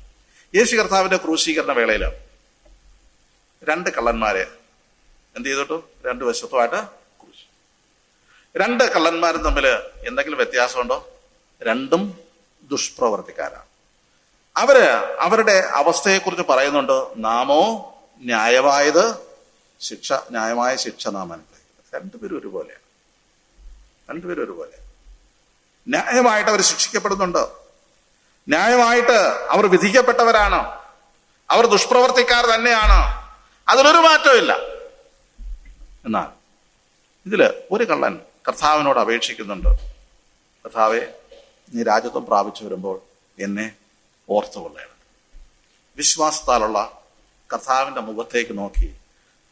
യേശു കർത്താവിന്റെ ക്രൂശീകരണ വേളയിൽ 2 കള്ളന്മാരെ എന്ത് ചെയ്തിട്ടു? 2 വശത്തുമായിട്ട് ക്രൂശി. 2 കള്ളന്മാരും തമ്മിൽ എന്തെങ്കിലും വ്യത്യാസമുണ്ടോ? രണ്ടും ദുഷ്പ്രവർത്തിക്കാരാണ്. അവരുടെ അവസ്ഥയെക്കുറിച്ച് പറയുന്നുണ്ട്. നാമോ ന്യായമായ ശിക്ഷ നാം അനുഭവിക്കുന്നത്. രണ്ടുപേരും ഒരുപോലെയാണ്. ന്യായമായിട്ട് അവർ ശിക്ഷിക്കപ്പെടുന്നുണ്ട്. ന്യായമായിട്ട് അവർ വിധിക്കപ്പെട്ടവരാണ്. അവർ ദുഷ്പ്രവർത്തിക്കാർ തന്നെയാണ്. അതിലൊരു മാറ്റമില്ല. എന്നാൽ ഇതില് ഒരു കള്ളൻ കർത്താവിനോട് അപേക്ഷിക്കുന്നുണ്ട്. കർത്താവെ, നീ രാജ്യത്വം പ്രാപിച്ചു വരുമ്പോൾ എന്നെ ഓർത്തുകൊള്ളണം. വിശ്വാസത്താലുള്ള കർത്താവിന്റെ മുഖത്തേക്ക് നോക്കി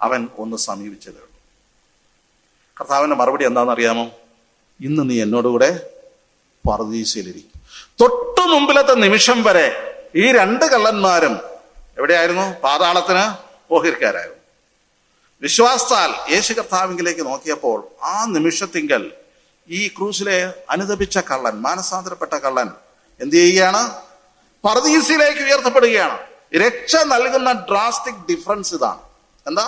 അവൻ ഒന്ന് സമീപിച്ചതേ ഉള്ളൂ. കർത്താവിന്റെ മറുപടി എന്താണെന്നറിയാമോ? ഇന്ന് നീ എന്നോടുകൂടെ പറുദീസയിലിരിക്കും. തൊട്ടു മുമ്പിലത്തെ നിമിഷം വരെ ഈ രണ്ട് കള്ളന്മാരും എവിടെയായിരുന്നു? പാതാളത്തിന് ഓഹരിക്കാരായിരുന്നു. വിശ്വാസത്താൽ യേശു കർത്താവിലേക്ക് നോക്കിയപ്പോൾ ആ നിമിഷത്തിങ്കൽ ഈ ക്രൂസിലെ അനുതപിച്ച കള്ളൻ, മാനസാന്തരപ്പെട്ട കള്ളൻ എന്ത് ചെയ്യുകയാണ്? പറുദീസയിലേക്ക് ഉയർത്തപ്പെടുകയാണ്. രക്ഷ നൽകുന്ന ഡ്രാസ്റ്റിക് ഡിഫറൻസ് ഇതാണ്. എന്താ?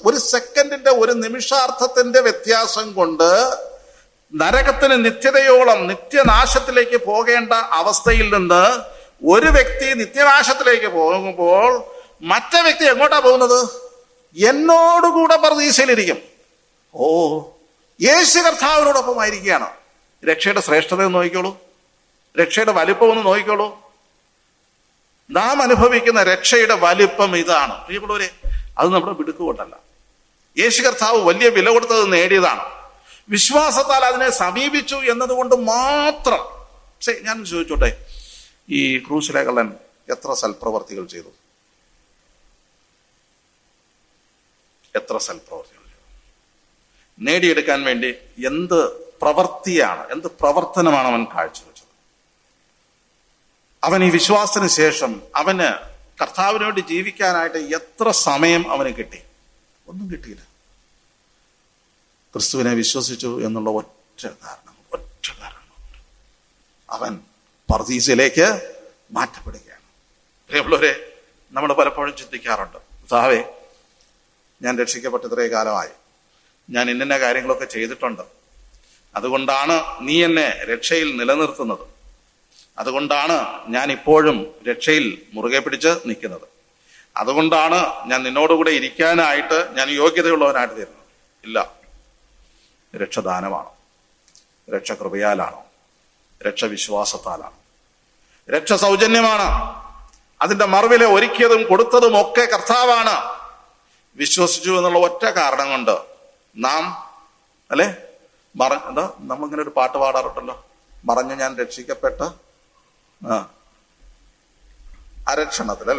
ഒരു സെക്കൻഡിന്റെ, ഒരു നിമിഷാർത്ഥത്തിന്റെ വ്യത്യാസം കൊണ്ട് നരകത്തിന് നിത്യതയോളം നിത്യനാശത്തിലേക്ക് പോകേണ്ട അവസ്ഥയിൽ നിന്ന് ഒരു വ്യക്തി നിത്യനാശത്തിലേക്ക് പോകുമ്പോൾ മറ്റേ വ്യക്തി എങ്ങോട്ടാ പോകുന്നത്? എന്നോടുകൂടെ പറുദീസയിലിരിക്കും. ഓ, യേശു കർത്താവിനോടൊപ്പം ആയിരിക്കുകയാണ്. രക്ഷയുടെ ശ്രേഷ്ഠത ഒന്ന് നോക്കിക്കോളൂ. രക്ഷയുടെ വലിപ്പം ഒന്ന് നോക്കിക്കോളൂ. നാം അനുഭവിക്കുന്ന രക്ഷയുടെ വലിപ്പം ഇതാണ് പ്രിയപ്പെട്ടവരെ. അത് നമ്മുടെ മിടുക്കുകൊണ്ടല്ല. യേശു കർത്താവ് വലിയ വില കൊടുത്തത് നേടിയതാണ്. വിശ്വാസത്താൽ അതിനെ സമീപിച്ചു എന്നതുകൊണ്ട് മാത്രം. ഞാൻ ചോദിച്ചോട്ടെ, ഈ ക്രൂസിലെ കള്ളൻ എത്ര സൽപ്രവർത്തികൾ ചെയ്തു? നേടിയെടുക്കാൻ വേണ്ടി എന്ത് പ്രവർത്തനമാണ് അവൻ കാഴ്ചവെച്ചത്? അവൻ ഈ വിശ്വാസത്തിന് ശേഷം അവന് കർത്താവിന് വേണ്ടി ജീവിക്കാനായിട്ട് എത്ര സമയം അവന് കിട്ടി? ഒന്നും കിട്ടിയില്ല. ക്രിസ്തുവിനെ വിശ്വസിച്ചു എന്നുള്ള ഒറ്റ കാരണം അവൻ പറുദീസയിലേക്ക് മാറ്റപ്പെടുകയാണ്. പ്രിയമുള്ളവരെ, നമ്മൾ പലപ്പോഴും ചിന്തിക്കാറുണ്ട്, കർത്താവേ, ഞാൻ രക്ഷിക്കപ്പെട്ട ഇത്രയും കാലമായി, ഞാൻ ഇന്ന കാര്യങ്ങളൊക്കെ ചെയ്തിട്ടുണ്ട്, അതുകൊണ്ടാണ് നീ എന്നെ രക്ഷയിൽ നിലനിർത്തുന്നത്, അതുകൊണ്ടാണ് ഞാൻ ഇപ്പോഴും രക്ഷയിൽ മുറുകെ പിടിച്ച് നിൽക്കുന്നത്, അതുകൊണ്ടാണ് ഞാൻ നിന്നോടുകൂടെ ഇരിക്കാനായിട്ട് ഞാൻ യോഗ്യതയുള്ളവനായിട്ട് തീരുന്നത്. ഇല്ല, രക്ഷ ദാനമാണ്. രക്ഷ കൃപയാലാണ്. രക്ഷ വിശ്വാസത്താലാണ്. രക്ഷ സൗജന്യമാണ്. അതിന്റെ മറുവില ഒരുക്കിയതും കൊടുത്തതും ഒക്കെ കർത്താവാണ്. വിശ്വസിച്ചു എന്നുള്ള ഒറ്റ കാരണം കൊണ്ട് നാം നമ്മളിങ്ങനെ ഒരു പാട്ട് പാടാറുണ്ടല്ലോ, മറഞ്ഞു ഞാൻ രക്ഷിക്കപ്പെട്ട അരക്ഷണത്തിൽ,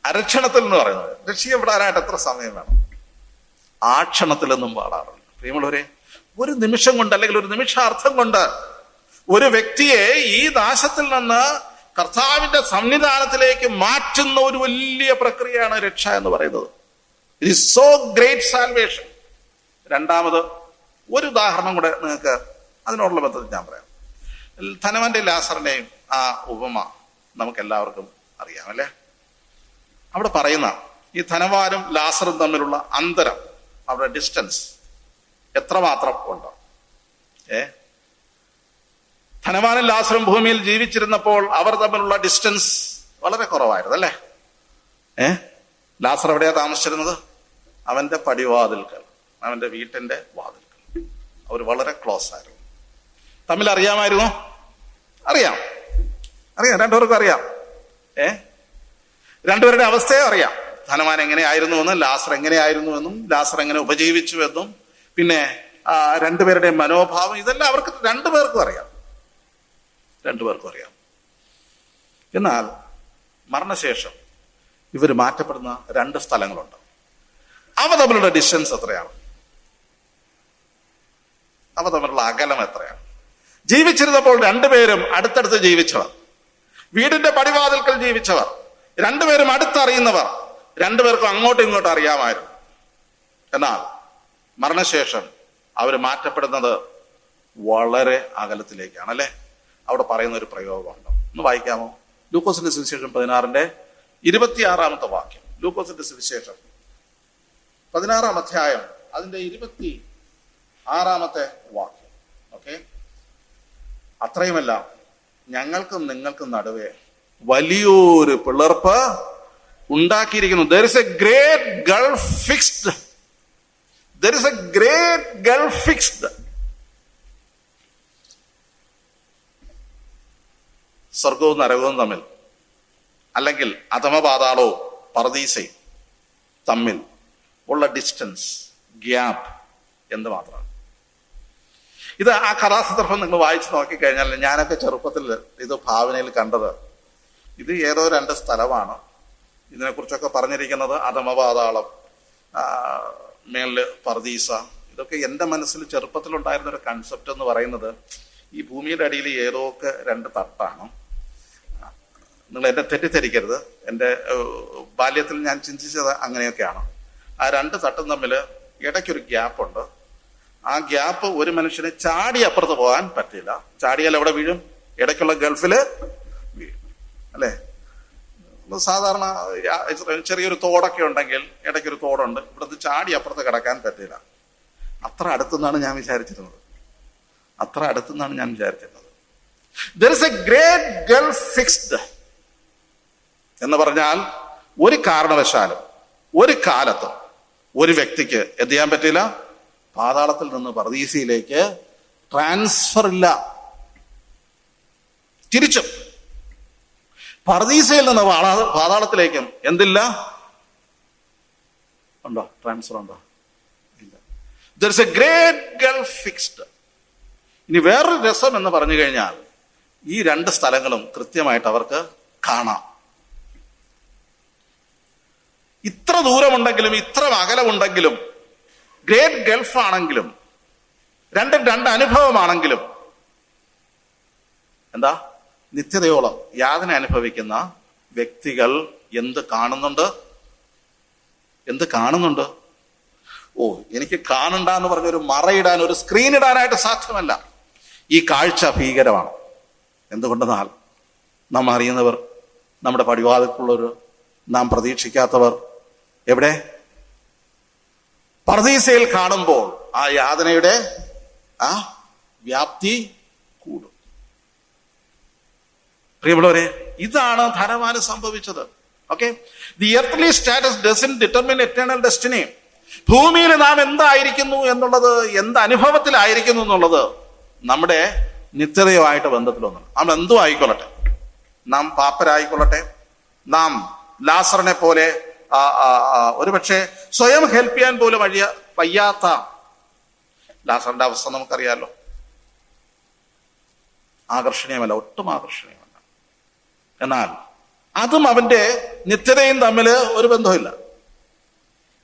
അരക്ഷണത്തിൽ എന്ന് പറയുന്നത് രക്ഷിക്കപ്പെടാനായിട്ട് എത്ര സമയം വേണം? ആ ക്ഷണത്തിലൊന്നും പാടാറുണ്ട്. പ്രിയമുള്ളവരെ, ഒരു നിമിഷം കൊണ്ട് അല്ലെങ്കിൽ ഒരു നിമിഷാർത്ഥം കൊണ്ട് ഒരു വ്യക്തിയെ ഈ നാശത്തിൽ നിന്ന് കർത്താവിന്റെ സന്നിധാനത്തിലേക്ക് മാറ്റുന്ന ഒരു വലിയ പ്രക്രിയയാണ് രക്ഷ എന്ന് പറയുന്നത്. It is so great salvation. രണ്ടാമത് ഒരു ഉദാഹരണം കൂടെ നിങ്ങൾക്ക് അതിനോടുള്ള ബന്ധത്തിൽ ഞാൻ പറയാം. ധനവാന്റെ ലാസറിന്റെയും ആ ഉപമ നമുക്ക് എല്ലാവർക്കും അറിയാം, അല്ലേ? അവിടെ പറയുന്ന ഈ ധനവാനും ലാസറും തമ്മിലുള്ള അന്തരം, അവരുടെ ഡിസ്റ്റൻസ് എത്രമാത്രം ഉണ്ട്? ധനവാനും ലാസറും ഭൂമിയിൽ ജീവിച്ചിരുന്നപ്പോൾ അവർ തമ്മിലുള്ള ഡിസ്റ്റൻസ് വളരെ കുറവായിരുന്നു, അല്ലേ? ലാസർ എവിടെയാ താമസിച്ചിരുന്നത്? അവന്റെ പടിവാതിൽക്കൽ, അവന്റെ വീട്ടിന്റെ വാതിൽക്കൽ. അവർ വളരെ ക്ലോസ് ആയിരുന്നു. തമ്മിൽ അറിയാമായിരുന്നു? അറിയാം, രണ്ടുപേർക്കും അറിയാം. രണ്ടുപേരുടെ അവസ്ഥയും അറിയാം. ധനവാൻ എങ്ങനെയായിരുന്നു എന്നും ലാസർ എങ്ങനെയായിരുന്നു എന്നും ലാസർ എങ്ങനെ ഉപജീവിച്ചു എന്നും പിന്നെ രണ്ടുപേരുടെ മനോഭാവം, ഇതെല്ലാം അവർക്ക് രണ്ടുപേർക്കും അറിയാം. എന്നാൽ മരണശേഷം ഇവർ മാറ്റപ്പെടുന്ന രണ്ട് സ്ഥലങ്ങളുണ്ട്. അവ തമ്മിലുള്ള ഡിസ്റ്റൻസ് എത്രയാണ്? അവ തമ്മിലുള്ള അകലം എത്രയാണ്? ജീവിച്ചിരുന്നപ്പോൾ രണ്ടുപേരും അടുത്തടുത്ത് ജീവിച്ചവർ, വീടിന്റെ പടിവാതിൽക്കൽ ജീവിച്ചവർ, രണ്ടുപേരും അടുത്തറിയുന്നവർ, രണ്ടുപേർക്കും അങ്ങോട്ടും ഇങ്ങോട്ടും അറിയാമായിരുന്നു. എന്നാൽ മരണശേഷം അവർ മാറ്റപ്പെടുന്നത് വളരെ അകലത്തിലേക്കാണ്, അല്ലെ? അവിടെ പറയുന്ന ഒരു പ്രയോഗമുണ്ട്, ഒന്ന് വായിക്കാമോ? ലൂക്കോസിന്റെ സുവിശേഷം 16:26 വാക്യം. ലൂക്കോസിന്റെ സുവിശേഷം 16 അധ്യായം അതിന്റെ 26 വാക്യം. ഓക്കെ, അത്രയുമല്ല ഞങ്ങൾക്കും നിങ്ങൾക്കും നടുവേ വലിയൊരു പിളർപ്പ് ഉണ്ടാക്കിയിരിക്കുന്നു. There is a great gulf fixed. There is a great gulf fixed. സ്വർഗവും നരകവും തമ്മിൽ, അല്ലെങ്കിൽ അധമപാതാളവും പർദീസയും തമ്മിൽ ഉള്ള ഡിസ്റ്റൻസ്, ഗ്യാപ്പ് എന്ത് മാത്രമാണ്. ഇത് ആ കഥാസന്ദർഭം നിങ്ങൾ വായിച്ചു നോക്കിക്കഴിഞ്ഞാൽ, ഞാനൊക്കെ ചെറുപ്പത്തിൽ ഇത് ഭാവനയിൽ കണ്ടത്, ഇത് ഏതോ 2 സ്ഥലമാണ്. ഇതിനെക്കുറിച്ചൊക്കെ പറഞ്ഞിരിക്കുന്നത് അധമപാതാളം, മേളില് പർദീസ. ഇതൊക്കെ എൻ്റെ മനസ്സിൽ ചെറുപ്പത്തിലുണ്ടായിരുന്ന ഒരു കൺസെപ്റ്റ് എന്ന് പറയുന്നത്, ഈ ഭൂമിയുടെ അടിയിൽ ഏതോ ഒക്കെ 2 തട്ടാണ്. നിങ്ങൾ എന്നെ തെറ്റിദ്ധരിക്കരുത്, എൻ്റെ ബാല്യത്തിൽ ഞാൻ ചിന്തിച്ചത് അങ്ങനെയൊക്കെയാണ്. ആ 2 തട്ടും തമ്മിൽ ഇടയ്ക്കൊരു ഗ്യാപ്പുണ്ട്. ആ ഗ്യാപ്പ് ഒരു മനുഷ്യന് ചാടി അപ്പുറത്ത് പോകാൻ പറ്റില്ല. ചാടിയാൽ എവിടെ വീഴും? ഇടയ്ക്കുള്ള ഗൾഫിൽ വീഴും, അല്ലേ? സാധാരണ ചെറിയൊരു തോടൊക്കെ ഉണ്ടെങ്കിൽ, ഇടയ്ക്കൊരു തോടുണ്ട്, ഇവിടുത്തെ ചാടി അപ്പുറത്ത് കിടക്കാൻ പറ്റില്ല. അത്ര അടുത്തുനിന്നാണ് ഞാൻ വിചാരിച്ചിരുന്നത്. There is a great gulf fixed എന്ന് പറഞ്ഞാൽ, ഒരു കാരണവശാലും ഒരു കാലത്തും ഒരു വ്യക്തിക്ക് എന്ത് ചെയ്യാൻ പറ്റില്ല? പാതാളത്തിൽ നിന്ന് പർദീസയിലേക്ക് ട്രാൻസ്ഫർ ഇല്ല. തിരിച്ചും പർദീസയിൽ നിന്ന് പാതാളത്തിലേക്കും എന്തില്ല? ഉണ്ടോ? ട്രാൻസ്ഫർ ഉണ്ടോ? ഇല്ല. There is a great gulf fixed. ഇനി വേറൊരു രസം എന്ന് പറഞ്ഞു കഴിഞ്ഞാൽ, ഈ 2 സ്ഥലങ്ങളും കൃത്യമായിട്ട് അവർക്ക് കാണാം. ഇത്ര ദൂരമുണ്ടെങ്കിലും, ഇത്ര അകലമുണ്ടെങ്കിലും, ഗ്രേറ്റ് ഗൾഫ് ആണെങ്കിലും, 2 അനുഭവമാണെങ്കിലും, എന്താ? നിത്യതയോളം യാതന അനുഭവിക്കുന്ന വ്യക്തികൾ എന്ത് കാണുന്നുണ്ട്? ഓ, എനിക്ക് കാണണ്ട എന്ന് പറഞ്ഞൊരു മറയിടാൻ, ഒരു സ്ക്രീൻ ഇടാനായിട്ട് സാധ്യമല്ല. ഈ കാഴ്ച ഭീകരമാണ്. എന്തുകൊണ്ടെന്നാൽ, നാം അറിയുന്നവർ, നമ്മുടെ പടിവാതിൽക്കുള്ളവർ, നാം പ്രതീക്ഷിക്കാത്തവർ എവിടെ? പർദീസയിൽ കാണുമ്പോൾ ആ യാതനയുടെ ആ വ്യാപ്തി കൂടും. പ്രിയമുള്ളവരെ, ഇതാണ് ധനവാന് സംഭവിച്ചത്. Okay, the earthly status doesn't determine eternal destiny. ഭൂമിയിൽ നാം എന്തായിരിക്കുന്നു എന്നുള്ളത്, എന്ത് അനുഭവത്തിലായിരിക്കുന്നു എന്നുള്ളത് നമ്മുടെ നിത്യതയുമായിട്ട് ബന്ധത്തിലൊന്നും. നമ്മൾ എന്തും ആയിക്കൊള്ളട്ടെ, നാം പാപ്പരായിക്കൊള്ളട്ടെ, നാം ലാസറിനെ പോലെ ഒരുപക്ഷെ സ്വയം ഹെൽപ്പ് ചെയ്യാൻ പോലും വയ്യാത്ത ലാസറിന്റെ അവസ്ഥ നമുക്കറിയാലോ. ആകർഷണീയമല്ല, ഒട്ടും ആകർഷണീയമല്ല. എന്നാൽ അതും അവന്റെ നിത്യതയും തമ്മിൽ ഒരു ബന്ധമില്ല.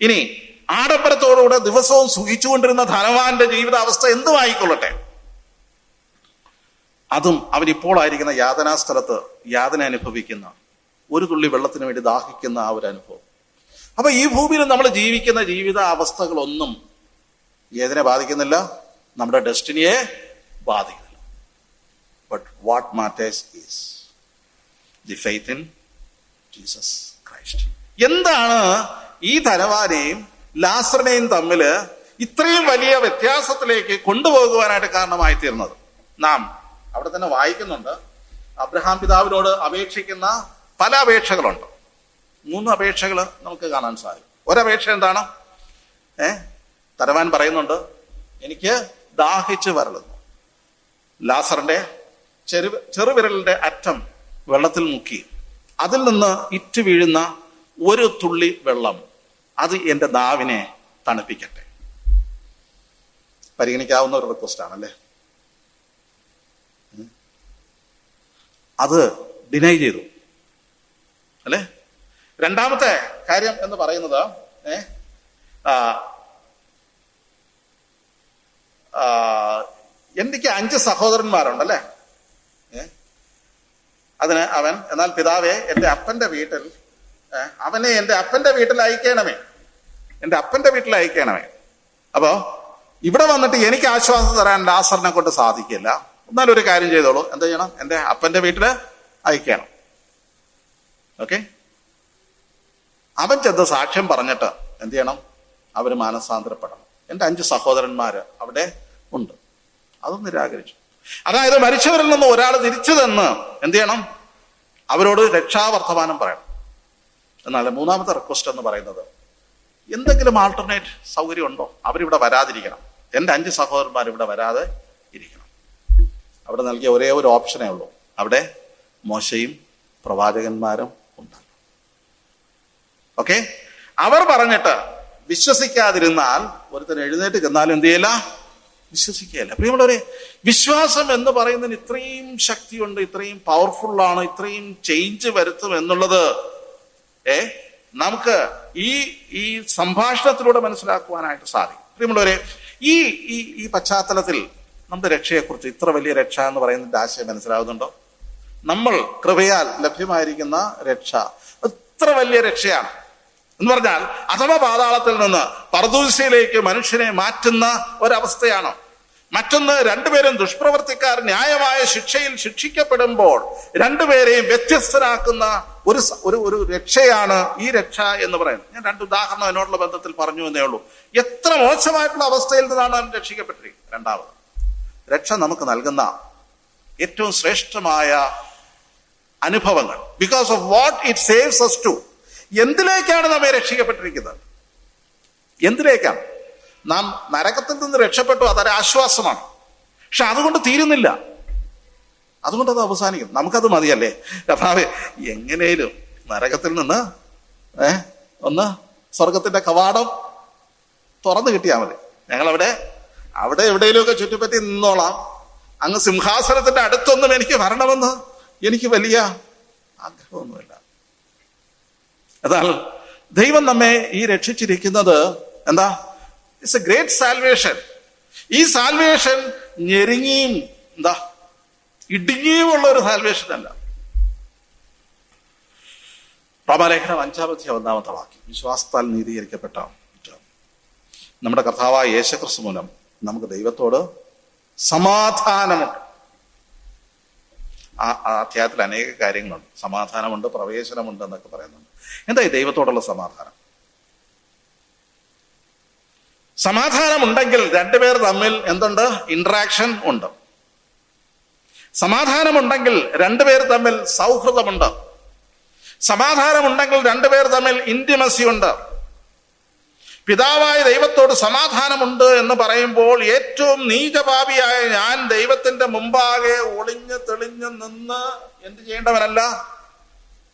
ഇനി ആഡംബരത്തോടുകൂടെ ദിവസവും സുഖിച്ചുകൊണ്ടിരുന്ന ധനവാന്റെ ജീവിതാവസ്ഥ എന്തുമായിക്കൊള്ളട്ടെ, അതും അവനിപ്പോൾ ആയിരിക്കുന്ന യാതനാ സ്ഥലത്ത് യാതന അനുഭവിക്കുന്ന, ഒരു തുള്ളി വെള്ളത്തിന് വേണ്ടി ദാഹിക്കുന്ന ആ ഒരു അനുഭവം. അപ്പൊ ഈ ഭൂമിയിൽ നമ്മൾ ജീവിക്കുന്ന ജീവിത അവസ്ഥകളൊന്നും ഏതിനെ ബാധിക്കുന്നില്ല? നമ്മുടെ ഡെസ്റ്റിനിയെ ബാധിക്കുന്നില്ല. But what matters is the faith in Jesus Christ. എന്താണ് ഈ ധനവാനെയും ലാസറിനെയും തമ്മിൽ ഇത്രയും വലിയ വ്യത്യാസത്തിലേക്ക് കൊണ്ടുപോകുവാനായിട്ട് കാരണമായി തീർന്നത്? നാം അവിടെ തന്നെ വായിക്കുന്നുണ്ട്, അബ്രഹാം പിതാവിനോട് അപേക്ഷിക്കുന്ന പല അപേക്ഷകളുണ്ട്. 3 അപേക്ഷകൾ നമുക്ക് കാണാൻ സാധിക്കും. ഒരപേക്ഷ എന്താണ്? ധനവാൻ പറയുന്നുണ്ട്, എനിക്ക് ദാഹിച്ച് വരളുന്നു. ലാസറിന്റെ ചെറുവിരലിന്റെ അറ്റം വെള്ളത്തിൽ മുക്കി അതിൽ നിന്ന് ഇറ്റ് വീഴുന്ന ഒരു തുള്ളി വെള്ളം, അത് എൻ്റെ നാവിനെ തണുപ്പിക്കട്ടെ. പരിഗണിക്കാവുന്ന ഒരു റിക്വസ്റ്റ് ആണല്ലേ. അത് ഡിനൈ ചെയ്തു, അല്ലെ? രണ്ടാമത്തെ കാര്യം എന്ന് പറയുന്നത്, എനിക്ക് 5 സഹോദരന്മാരുണ്ടല്ലേ. അതിന് അവൻ, എന്നാൽ പിതാവേ, എൻ്റെ അപ്പന്റെ വീട്ടിൽ അവനെ എൻ്റെ അപ്പന്റെ വീട്ടിൽ അയക്കണമേ, അപ്പോ ഇവിടെ വന്നിട്ട് എനിക്ക് ആശ്വാസം തരാൻ ലാസറിനെ കൊണ്ട് സാധിക്കില്ല. എന്നാലും ഒരു കാര്യം ചെയ്തോളൂ, എന്താ ചെയ്യണം? എൻ്റെ അപ്പന്റെ വീട്ടില് അയക്കണം. ഓക്കെ, അവൻ ചെന്ന് സാക്ഷ്യം പറഞ്ഞിട്ട് എന്ത് ചെയ്യണം? അവര് മാനസാന്തരപ്പെടണം. എൻ്റെ 5 സഹോദരന്മാര് അവിടെ ഉണ്ട്. അതും നിരാകരിച്ചു. അതായത് മരിച്ചവരിൽ നിന്ന് ഒരാൾ തിരിച്ചു തന്ന് എന്ത് ചെയ്യണം? അവരോട് രക്ഷാവർത്തമാനം പറയണം. എന്നാൽ മൂന്നാമത്തെ റിക്വസ്റ്റ് എന്ന് പറയുന്നത്, എന്തെങ്കിലും ആൾട്ടർനേറ്റ് സൗകര്യം ഉണ്ടോ? അവരിവിടെ വരാതിരിക്കണം. എൻ്റെ 5 സഹോദരന്മാർ ഇവിടെ വരാതെ ഇരിക്കണം. അവിടെ നൽകിയ ഒരേ ഒരു ഓപ്ഷനേ ഉള്ളൂ. അവിടെ മോശയും പ്രവാചകന്മാരും ഉണ്ട്. ഓക്കെ, അവർ പറഞ്ഞിട്ട് വിശ്വസിക്കാതിരുന്നാൽ ഒരുത്തൻ എഴുന്നേറ്റ് ചെന്നാലും എന്ത് ചെയ്യില്ല? വിശ്വസിക്കുകയല്ല. പ്രിയമുള്ളവരെ, വിശ്വാസം എന്ന് പറയുന്നതിന് ഇത്രയും ശക്തിയുണ്ട്, ഇത്രയും പവർഫുള്ളാണ്, ഇത്രയും ചേഞ്ച് വരുത്തും എന്നുള്ളത് നമുക്ക് ഈ സംഭാഷണത്തിലൂടെ മനസ്സിലാക്കുവാനായിട്ട് സാധിക്കും. പ്രിയമുള്ളവരെ, ഈ പശ്ചാത്തലത്തിൽ നമ്മുടെ രക്ഷയെക്കുറിച്ച്, ഇത്ര വലിയ രക്ഷ എന്ന് പറയുന്നതിന്റെ ആശയം മനസ്സിലാവുന്നുണ്ടോ? നമ്മൾ കൃപയാൽ ലഭ്യമായിരിക്കുന്ന രക്ഷ ഇത്ര വലിയ രക്ഷയാണ് എന്ന് പറഞ്ഞാൽ അഥവാ പാതാളത്തിൽ നിന്ന് പർദൂസയിലേക്ക് മനുഷ്യനെ മാറ്റുന്ന ഒരവസ്ഥയാണ്. മറ്റൊന്ന്, രണ്ടുപേരും ദുഷ്പ്രവർത്തിക്കാർ ന്യായമായ ശിക്ഷയിൽ ശിക്ഷിക്കപ്പെടുമ്പോൾ രണ്ടുപേരെയും വ്യത്യസ്തരാക്കുന്ന ഒരു രക്ഷയാണ് ഈ രക്ഷ എന്ന് പറയുന്നത്. ഞാൻ 2 ഉദാഹരണം എന്നോടുള്ള ബന്ധത്തിൽ പറഞ്ഞു എന്നേ ഉള്ളൂ. എത്ര മോശമായിട്ടുള്ള അവസ്ഥയിൽ നിന്നാണ് അവൻ രക്ഷിക്കപ്പെട്ടിരിക്കുന്നത്. രണ്ടാമത്, രക്ഷ നമുക്ക് നൽകുന്ന ഏറ്റവും ശ്രേഷ്ഠമായ അനുഭവങ്ങൾ, because of what it saves us to. എന്തിലേക്കാണ് നമ്മെ രക്ഷിക്കപ്പെട്ടിരിക്കുന്നത്? എന്തിലേക്കാണ്? നാം നരകത്തിൽ നിന്ന് രക്ഷപ്പെട്ടു, അതൊരു ആശ്വാസമാണ്. പക്ഷെ അതുകൊണ്ട് തീരുന്നില്ല, അതുകൊണ്ട് അത് അവസാനിക്കും. നമുക്കത് മതിയല്ലേ? കർത്താവേ, എങ്ങനെയും നരകത്തിൽ നിന്ന് ഒന്ന് സ്വർഗത്തിന്റെ കവാടം തുറന്നു കിട്ടിയാൽ മതി. ഞങ്ങളവിടെ എവിടെയെങ്കിലുമൊക്കെ ചുറ്റിപ്പറ്റി നിന്നോളാം. അങ്ങ് സിംഹാസനത്തിന്റെ അടുത്തൊന്നും എനിക്ക് വരണമെന്ന് എനിക്ക് വലിയ ആഗ്രഹമൊന്നുമില്ല. എന്നാൽ ദൈവം നമ്മെ ഈ രക്ഷിച്ചിരിക്കുന്നത് എന്താ? It's A great salvation. ഈ സാൽവേഷൻ ഞെരുങ്ങിയും ഇടുങ്ങിയുമുള്ള ഒരു സാൽവേഷൻ അല്ല. റോമാലേഖനം 5-1 വാക്യം, വിശ്വാസത്താൽ നീതീകരിക്കപ്പെട്ട നമ്മുടെ കർത്താവായ യേശുക്രിസ്തു മൂലം നമുക്ക് ദൈവത്തോട് സമാധാനമുണ്ട്. ആ അധ്യായത്തിൽ അനേക കാര്യങ്ങളുണ്ട്. സമാധാനമുണ്ട്, പ്രവേശനമുണ്ട് എന്നൊക്കെ പറയുന്നുണ്ട്. എന്താ ഈ ദൈവത്തോടുള്ള സമാധാനം? സമാധാനമുണ്ടെങ്കിൽ രണ്ടുപേർ തമ്മിൽ എന്തുണ്ട്? ഇന്ററാക്ഷൻ ഉണ്ട്. സമാധാനമുണ്ടെങ്കിൽ രണ്ടുപേർ തമ്മിൽ സൗഹൃദമുണ്ട്. സമാധാനമുണ്ടെങ്കിൽ രണ്ടുപേർ തമ്മിൽ ഇന്റിമസി ഉണ്ട്. പിതാവായ ദൈവത്തോട് സമാധാനമുണ്ട് എന്ന് പറയുമ്പോൾ ഏറ്റവും നീചപാപിയായ ഞാൻ ദൈവത്തിന്റെ മുമ്പാകെ ഒളിഞ്ഞ് തെളിഞ്ഞ് നിന്ന് എന്ത് ചെയ്യേണ്ടവനല്ല?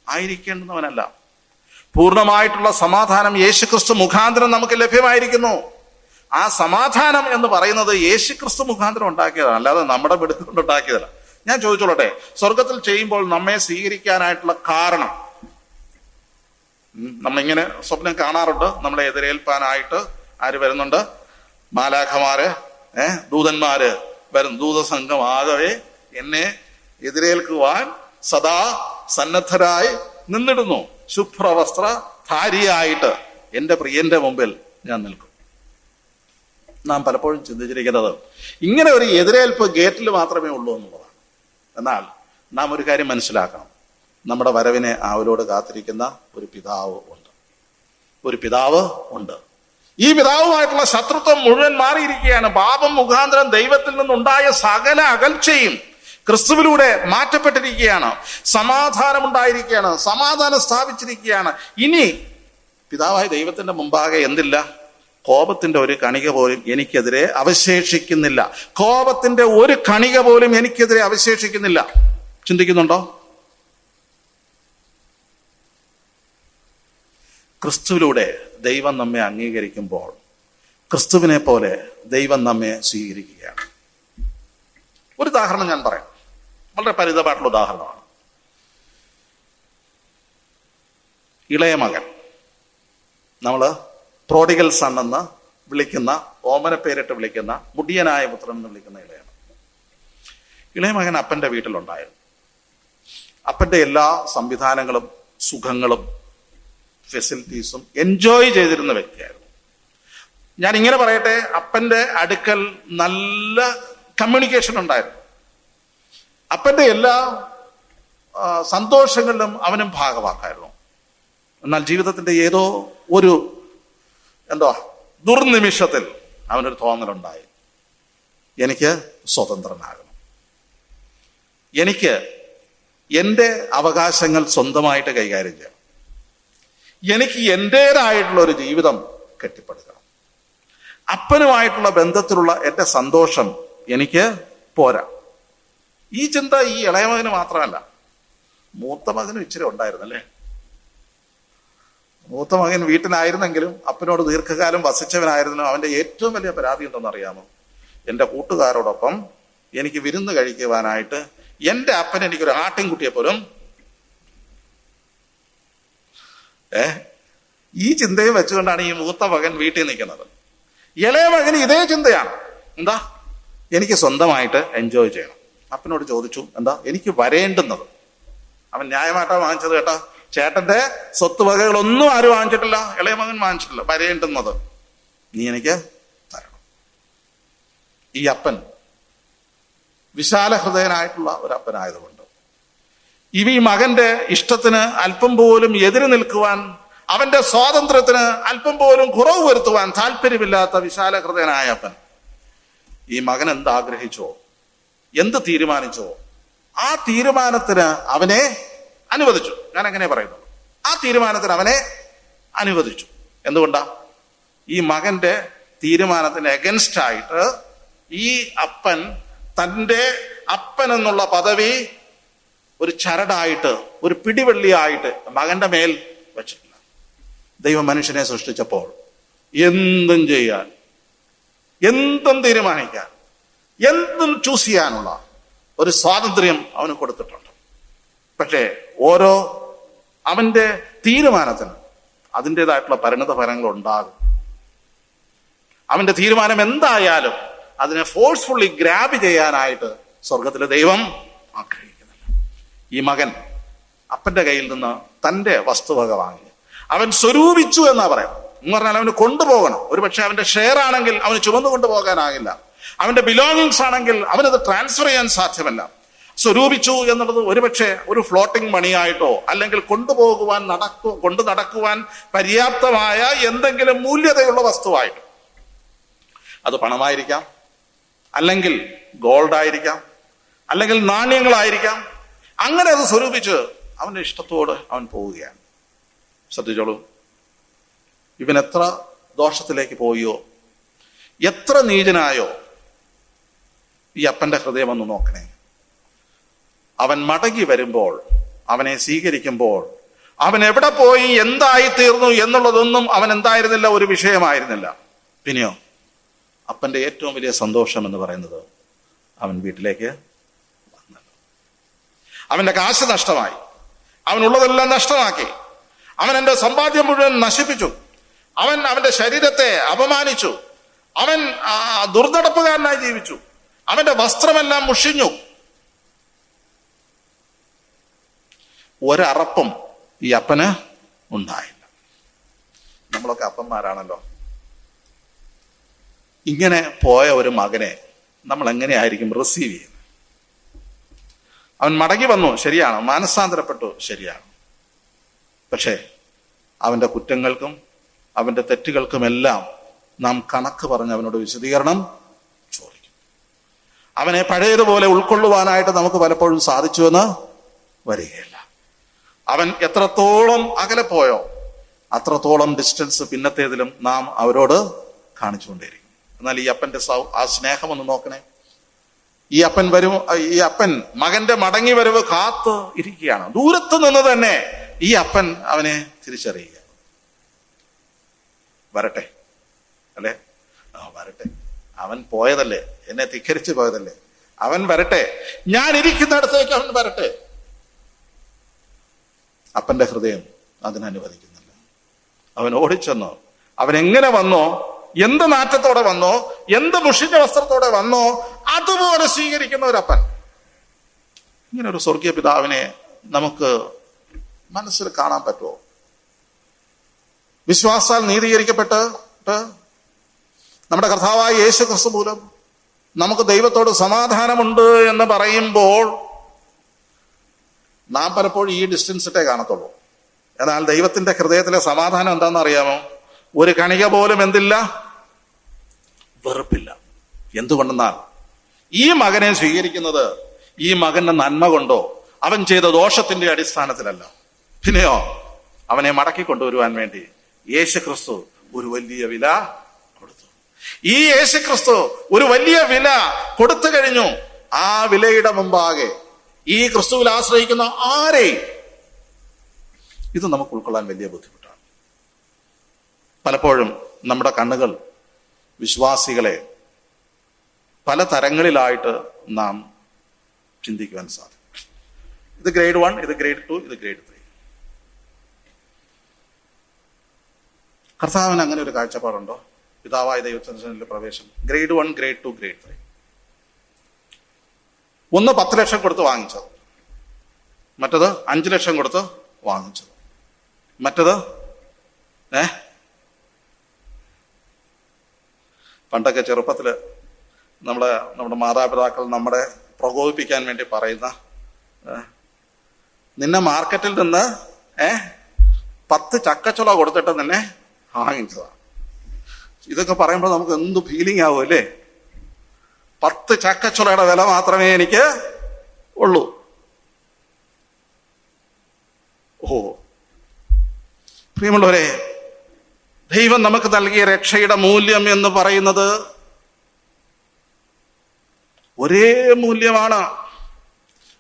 ആയിരിക്കേണ്ടുന്നവനല്ല. പൂർണ്ണമായിട്ടുള്ള സമാധാനം യേശുക്രിസ്തു മുഖാന്തരം നമുക്ക് ലഭ്യമായിരിക്കുന്നു. ആ സമാധാനം എന്ന് പറയുന്നത് യേശുക്രിസ്തു മുഖാന്തരം ഉണ്ടാക്കിയതാണ്, അല്ലാതെ നമ്മുടെ വെടുക്കൊണ്ട് ഉണ്ടാക്കിയതല്ല. ഞാൻ ചോദിച്ചോളട്ടെ, സ്വർഗത്തിൽ ചെയ്യുമ്പോൾ നമ്മെ സ്വീകരിക്കാനായിട്ടുള്ള കാരണം, നമ്മളിങ്ങനെ സ്വപ്നം കാണാറുണ്ട്, നമ്മളെ എതിരേൽപ്പാനായിട്ട് ആര് വരുന്നുണ്ട്? മാലാഖമാര്, ദൂതന്മാര് വരും. ദൂതസംഘമാകവേ എന്നെ എതിരേൽക്കുവാൻ സദാ സന്നദ്ധരായി നിന്നിടുന്നു. ശുഭ്രവസ്ത്രധാരിയായിട്ട് എൻ്റെ പ്രിയന്റെ മുമ്പിൽ ഞാൻ നിൽക്കും. നാം പലപ്പോഴും ചിന്തിച്ചിരിക്കുന്നത് ഇങ്ങനെ ഒരു എതിരേൽപ്പ് ഗേറ്റിൽ മാത്രമേ ഉള്ളൂ എന്നുള്ളതാണ്. എന്നാൽ നാം ഒരു കാര്യം മനസ്സിലാക്കണം, നമ്മുടെ വരവിനെ അവരോട് കാത്തിരിക്കുന്ന ഒരു പിതാവ് ഉണ്ട്. ഈ പിതാവുമായിട്ടുള്ള ശത്രുത്വം മുഴുവൻ മാറിയിരിക്കുകയാണ്. പാപം മുഖാന്തരം ദൈവത്തിൽ നിന്നുണ്ടായ സകല അകൽച്ചയും ക്രിസ്തുവിലൂടെ മാറ്റപ്പെട്ടിരിക്കുകയാണ്. സമാധാനമുണ്ടായിരിക്കുകയാണ്, സമാധാനം സ്ഥാപിച്ചിരിക്കുകയാണ്. ഇനി പിതാവായ ദൈവത്തിന്റെ മുമ്പാകെ എന്തില്ല? കോപത്തിന്റെ ഒരു കണിക പോലും എനിക്കെതിരെ അവശേഷിക്കുന്നില്ല. കോപത്തിന്റെ ഒരു കണിക പോലും എനിക്കെതിരെ അവശേഷിക്കുന്നില്ല. ചിന്തിക്കുന്നുണ്ടോ? ക്രിസ്തുവിലൂടെ ദൈവം നമ്മെ അംഗീകരിക്കുമ്പോൾ ക്രിസ്തുവിനെ പോലെ ദൈവം നമ്മെ സ്വീകരിക്കുകയാണ്. ഒരു ഉദാഹരണം ഞാൻ പറയാം, വളരെ പരിതമായിട്ടുള്ള ഉദാഹരണമാണ്. ഇളയ മകൻ, നമ്മള് പ്രോഡിഗൽ സൺ എന്ന് വിളിക്കുന്ന, ഓമന പേരിട്ട് വിളിക്കുന്ന, മുടിയനായ പുത്രൻ എന്ന് വിളിക്കുന്ന ഇളയ മകൻ അപ്പന്റെ വീട്ടിലുണ്ടായിരുന്നു. അപ്പന്റെ എല്ലാ സംവിധാനങ്ങളും സുഖങ്ങളും ഫെസിലിറ്റീസും എൻജോയ് ചെയ്തിരുന്ന വ്യക്തിയായിരുന്നു. ഞാൻ ഇങ്ങനെ പറയട്ടെ, അപ്പന്റെ അടുക്കൽ നല്ല കമ്മ്യൂണിക്കേഷൻ ഉണ്ടായിരുന്നു. അപ്പന്റെ എല്ലാ സന്തോഷങ്ങളിലും അവനും ഭാഗമാക്കായിരുന്നു. എന്നാൽ ജീവിതത്തിന്റെ ഏതോ ഒരു ദുർനിമിഷത്തിൽ അവനൊരു തോന്നലുണ്ടായി, എനിക്ക് സ്വതന്ത്രനാകണം. എനിക്ക് എൻ്റെ അവകാശങ്ങൾ സ്വന്തമായിട്ട് കൈകാര്യം ചെയ്യണം. എനിക്ക് എൻ്റേതായിട്ടുള്ള ഒരു ജീവിതം കെട്ടിപ്പടുക്കണം. അപ്പനുമായിട്ടുള്ള ബന്ധത്തിലുള്ള എൻ്റെ സന്തോഷം എനിക്ക് പോരാ. ഈ ചിന്ത ഈ ഇളയ മകന് മാത്രമല്ല, മൂത്ത മകനും ഇച്ചിരി ഉണ്ടായിരുന്നല്ലേ. മൂത്ത മകൻ വീട്ടിലായിരുന്നെങ്കിലും അപ്പനോട് ദീർഘകാലം വസിച്ചവനായിരുന്നു. അവന്റെ ഏറ്റവും വലിയ പരാതി എന്തെന്ന് അറിയാമോ? എൻ്റെ കൂട്ടുകാരോടൊപ്പം എനിക്ക് വിരുന്ന് കഴിക്കുവാനായിട്ട് എൻ്റെ അപ്പൻ എനിക്കൊരു ആട്ടിൻകുട്ടിയെ പോലും ഈ ചിന്തയും വെച്ചുകൊണ്ടാണ് ഈ മൂത്ത മകൻ വീട്ടിൽ നിൽക്കുന്നത്. ഇളയ മകന് ഇതേ ചിന്തയാണ്. എന്താ? എനിക്ക് സ്വന്തമായിട്ട് എൻജോയ് ചെയ്യണം. അപ്പനോട് ചോദിച്ചു, എന്താ എനിക്ക് വരേണ്ടുന്നത്? അവൻ ന്യായമായിട്ടാ വാങ്ങിച്ചത് കേട്ടോ. ചേട്ടന്റെ സ്വത്ത് വകകളൊന്നും ആരും വാങ്ങിച്ചിട്ടില്ല, ഇളയ മകൻ വാങ്ങിച്ചിട്ടില്ല. വരേണ്ടുന്നത് നീ എനിക്ക് തരണം. ഈ അപ്പൻ വിശാല ഹൃദയനായിട്ടുള്ള ഒരു അപ്പനായതുകൊണ്ട് ഈ മകന്റെ ഇഷ്ടത്തിന് അല്പം പോലും എതിര് നിൽക്കുവാൻ, അവന്റെ സ്വാതന്ത്ര്യത്തിന് അല്പം പോലും കുറവ് വരുത്തുവാൻ താല്പര്യമില്ലാത്ത വിശാല ഹൃദയനായ അപ്പൻ ഈ മകൻ എന്താഗ്രഹിച്ചോ, എന്ത് തീരുമാനിച്ചോ ആ തീരുമാനത്തിന് അവനെ അനുവദിച്ചു. ഞാൻ അങ്ങനെ പറയുന്നു, ആ തീരുമാനത്തിന് അവനെ അനുവദിച്ചു. എന്തുകൊണ്ടാ? ഈ മകന്റെ തീരുമാനത്തിന് എഗൻസ്റ്റ് ആയിട്ട് ഈ അപ്പൻ തൻ്റെ അപ്പൻ എന്നുള്ള പദവി ഒരു ചരടായിട്ട്, ഒരു പിടിവള്ളിയായിട്ട് മകന്റെ മേൽ വെച്ചിട്ടില്ല. ദൈവം മനുഷ്യനെ സൃഷ്ടിച്ചപ്പോൾ എന്തും ചെയ്യാൻ, എന്തും തീരുമാനിക്കാൻ, എന്തും ചൂസ് ചെയ്യാനുള്ള ഒരു സ്വാതന്ത്ര്യം അവന് കൊടുത്തിട്ടുണ്ട്. പക്ഷേ ഓരോ അവന്റെ തീരുമാനത്തിന് അതിൻ്റെതായിട്ടുള്ള പരിണത ഫലങ്ങൾ ഉണ്ടാകും. അവന്റെ തീരുമാനം എന്തായാലും അതിനെ ഫോഴ്സ്ഫുള്ളി ഗ്രാബ് ചെയ്യാനായിട്ട് സ്വർഗത്തിലെ ദൈവം ആഗ്രഹിക്കുന്നില്ല. ഈ മകൻ അപ്പന്റെ കയ്യിൽ നിന്ന് തൻ്റെ വസ്തുവക വാങ്ങി അവൻ സ്വരൂപിച്ചു എന്നാ പറയാം. എന്ന് പറഞ്ഞാൽ അവന് കൊണ്ടുപോകണം. ഒരു പക്ഷെ അവന്റെ ഷെയർ ആണെങ്കിൽ അവന് ചുമന്നു കൊണ്ടുപോകാനാകില്ല. അവന്റെ ബിലോങ്ങിങ്സ് ആണെങ്കിൽ അവനത് ട്രാൻസ്ഫർ ചെയ്യാൻ സാധ്യമല്ല. സ്വരൂപിച്ചു എന്നുള്ളത് ഒരുപക്ഷെ ഒരു ഫ്ലോട്ടിംഗ് മണിയായിട്ടോ അല്ലെങ്കിൽ കൊണ്ടു നടക്കുവാൻ പര്യാപ്തമായ എന്തെങ്കിലും മൂല്യതയുള്ള വസ്തുവായിട്ടോ, അത് പണമായിരിക്കാം, അല്ലെങ്കിൽ ഗോൾഡ് ആയിരിക്കാം, അല്ലെങ്കിൽ നാണ്യങ്ങളായിരിക്കാം. അങ്ങനെ അത് സ്വരൂപിച്ച് അവന്റെ ഇഷ്ടത്തോട് അവൻ പോവുകയാണ്. ശ്രദ്ധിച്ചോളൂ, ഇവൻ എത്ര ദോഷത്തിലേക്ക് പോയോ, എത്ര നീചനായോ ഈ അപ്പന്റെ ഹൃദയം ഒന്ന് നോക്കണേ. അവൻ മടങ്ങി വരുമ്പോൾ, അവനെ സ്വീകരിക്കുമ്പോൾ, അവൻ എവിടെ പോയി എന്തായി തീർന്നു എന്നുള്ളതൊന്നും അവൻ എന്തായിരുന്നില്ല, ഒരു വിഷയമായിരുന്നില്ല. പിന്നെയോ അപ്പന്റെ ഏറ്റവും വലിയ സന്തോഷം എന്ന് പറയുന്നത് അവൻ വീട്ടിലേക്ക് വന്നു. അവന്റെ കാശ് നഷ്ടമായി, അവനുള്ളതെല്ലാം നഷ്ടമാക്കി, അവൻ എൻ്റെ സമ്പാദ്യം മുഴുവൻ നശിപ്പിച്ചു, അവൻ അവന്റെ ശരീരത്തെ അപമാനിച്ചു, അവൻ ദുർനടപ്പുകാരനായി ജീവിച്ചു, അവന്റെ വസ്ത്രമെല്ലാം മുഷിഞ്ഞു. ഒരറപ്പും ഈ അപ്പന് ഉണ്ടായില്ല. നമ്മളൊക്കെ അപ്പന്മാരാണല്ലോ. ഇങ്ങനെ പോയ ഒരു മകനെ നമ്മൾ എങ്ങനെയായിരിക്കും റിസീവ് ചെയ്യുന്നത്? അവൻ മടങ്ങി വന്നു, ശരിയാണ്, മാനസാന്തരപ്പെട്ടു, ശരിയാണ്. പക്ഷേ അവന്റെ കുറ്റങ്ങൾക്കും അവന്റെ തെറ്റുകൾക്കുമെല്ലാം നാം കണക്ക് പറഞ്ഞ് അവനോട് വിശദീകരണം ചോദിക്കും. അവനെ പഴയതുപോലെ ഉൾക്കൊള്ളുവാനായിട്ട് നമുക്ക് പലപ്പോഴും സാധിച്ചുവെന്ന് വരികയില്ല. അവൻ എത്രത്തോളം അകലെ പോയോ അത്രത്തോളം ഡിസ്റ്റൻസ് പിന്നത്തേതിലും നാം അവരോട് കാണിച്ചുകൊണ്ടേയിരിക്കും. എന്നാൽ ഈ അപ്പന്റെ ആ സ്നേഹം ഒന്ന് നോക്കണേ. ഈ അപ്പൻ മകന്റെ മടങ്ങി വരവ് കാത്ത് ഇരിക്കുകയാണ്. ദൂരത്ത് നിന്ന് തന്നെ ഈ അപ്പൻ അവനെ തിരിച്ചറിയുക. വരട്ടെ, അല്ലെ? വരട്ടെ, അവൻ പോയതല്ലേ, എന്നെ ധിക്കരിച്ചു പോയതല്ലേ, അവൻ വരട്ടെ, ഞാൻ ഇരിക്കുന്നിടത്തേക്ക് അവൻ വരട്ടെ. അപ്പന്റെ ഹൃദയം അതിനനുവദിക്കുന്നില്ല. അവൻ ഓടിച്ചെന്നോ, അവൻ എങ്ങനെ വന്നോ, എന്ത് നാറ്റത്തോടെ വന്നോ, എന്ത് മുഷിഞ്ഞ വസ്ത്രത്തോടെ വന്നോ അതുപോലെ സ്വീകരിക്കുന്ന ഒരപ്പൻ. ഇങ്ങനെ ഒരു സ്വർഗീയ പിതാവിനെ നമുക്ക് മനസ്സിൽ കാണാൻ പറ്റുമോ? വിശ്വാസാൽ നീതീകരിക്കപ്പെട്ട് നമ്മുടെ കർത്താവായ യേശു ക്രിസ്തു മൂലം നമുക്ക് ദൈവത്തോട് സമാധാനമുണ്ട് എന്ന് പറയുമ്പോൾ നാം പലപ്പോഴും ഈ ഡിസ്റ്റൻസിട്ടേ കാണത്തുള്ളൂ. എന്നാൽ ദൈവത്തിന്റെ ഹൃദയത്തിലെ സമാധാനം എന്താണെന്ന് അറിയാമോ? ഒരു കണിക പോലും എന്തില്ല, വെറുപ്പില്ല. എന്തുകൊണ്ടെന്നാൽ ഈ മകനെ സ്വീകരിക്കുന്നത് ഈ മകന്റെ നന്മ കൊണ്ടോ അവൻ ചെയ്ത ദോഷത്തിന്റെ അടിസ്ഥാനത്തിലല്ല. പിന്നെയോ അവനെ മടക്കി കൊണ്ടുവരുവാൻ വേണ്ടി യേശുക്രിസ്തു ഒരു വലിയ വില കൊടുത്തു. ഈ യേശുക്രിസ്തു ഒരു വലിയ വില കൊടുത്തു കഴിഞ്ഞു. ആ വിലയുടെ മുമ്പാകെ ഈ ക്രിസ്തുവിൽ ആശ്രയിക്കുന്ന ആരെയും ഇത് നമുക്ക് ഉൾക്കൊള്ളാൻ വലിയ ബുദ്ധിമുട്ടാണ്. പലപ്പോഴും നമ്മുടെ കണ്ണുകൾ വിശ്വാസികളെ പല തരങ്ങളിലായിട്ട് നാം ചിന്തിക്കുവാൻ സാധിക്കും. ഇത് ഗ്രേഡ് 1, ഇത് ഗ്രേഡ് 2, ഇത് ഗ്രേഡ് 3. കർത്താവിന് അങ്ങനെ ഒരു കാഴ്ചപ്പാടുണ്ടോ? പിതാവായ ദൈവത്തിൻ്റെ പ്രവേശനം ഗ്രേഡ് 1, ഗ്രേഡ് 2, ഗ്രേഡ് 3. ഒന്ന് 10 ലക്ഷം കൊടുത്ത് വാങ്ങിച്ചത്, മറ്റത് 5 ലക്ഷം കൊടുത്ത് വാങ്ങിച്ചത്, മറ്റത് പണ്ടൊക്കെ ചെറുപ്പത്തില് നമ്മുടെ മാതാപിതാക്കൾ നമ്മളെ പ്രകോപിപ്പിക്കാൻ വേണ്ടി പറയുന്ന, നിന്നെ മാർക്കറ്റിൽ നിന്ന് 10 ചക്കച്ചുള കൊടുത്തിട്ട് നിന്നെ വാങ്ങിച്ചതാണ്. ഇതൊക്കെ പറയുമ്പോൾ നമുക്ക് എന്ത് ഫീലിംഗ് ആവും അല്ലേ? 10 ചക്കച്ചുളയുടെ വില മാത്രമേ എനിക്ക് ഉള്ളൂ. ഓ പ്രിയമുള്ളവരെ, ദൈവം നമുക്ക് നൽകിയ രക്ഷയുടെ മൂല്യം എന്ന് പറയുന്നത് ഒരേ മൂല്യമാണ്.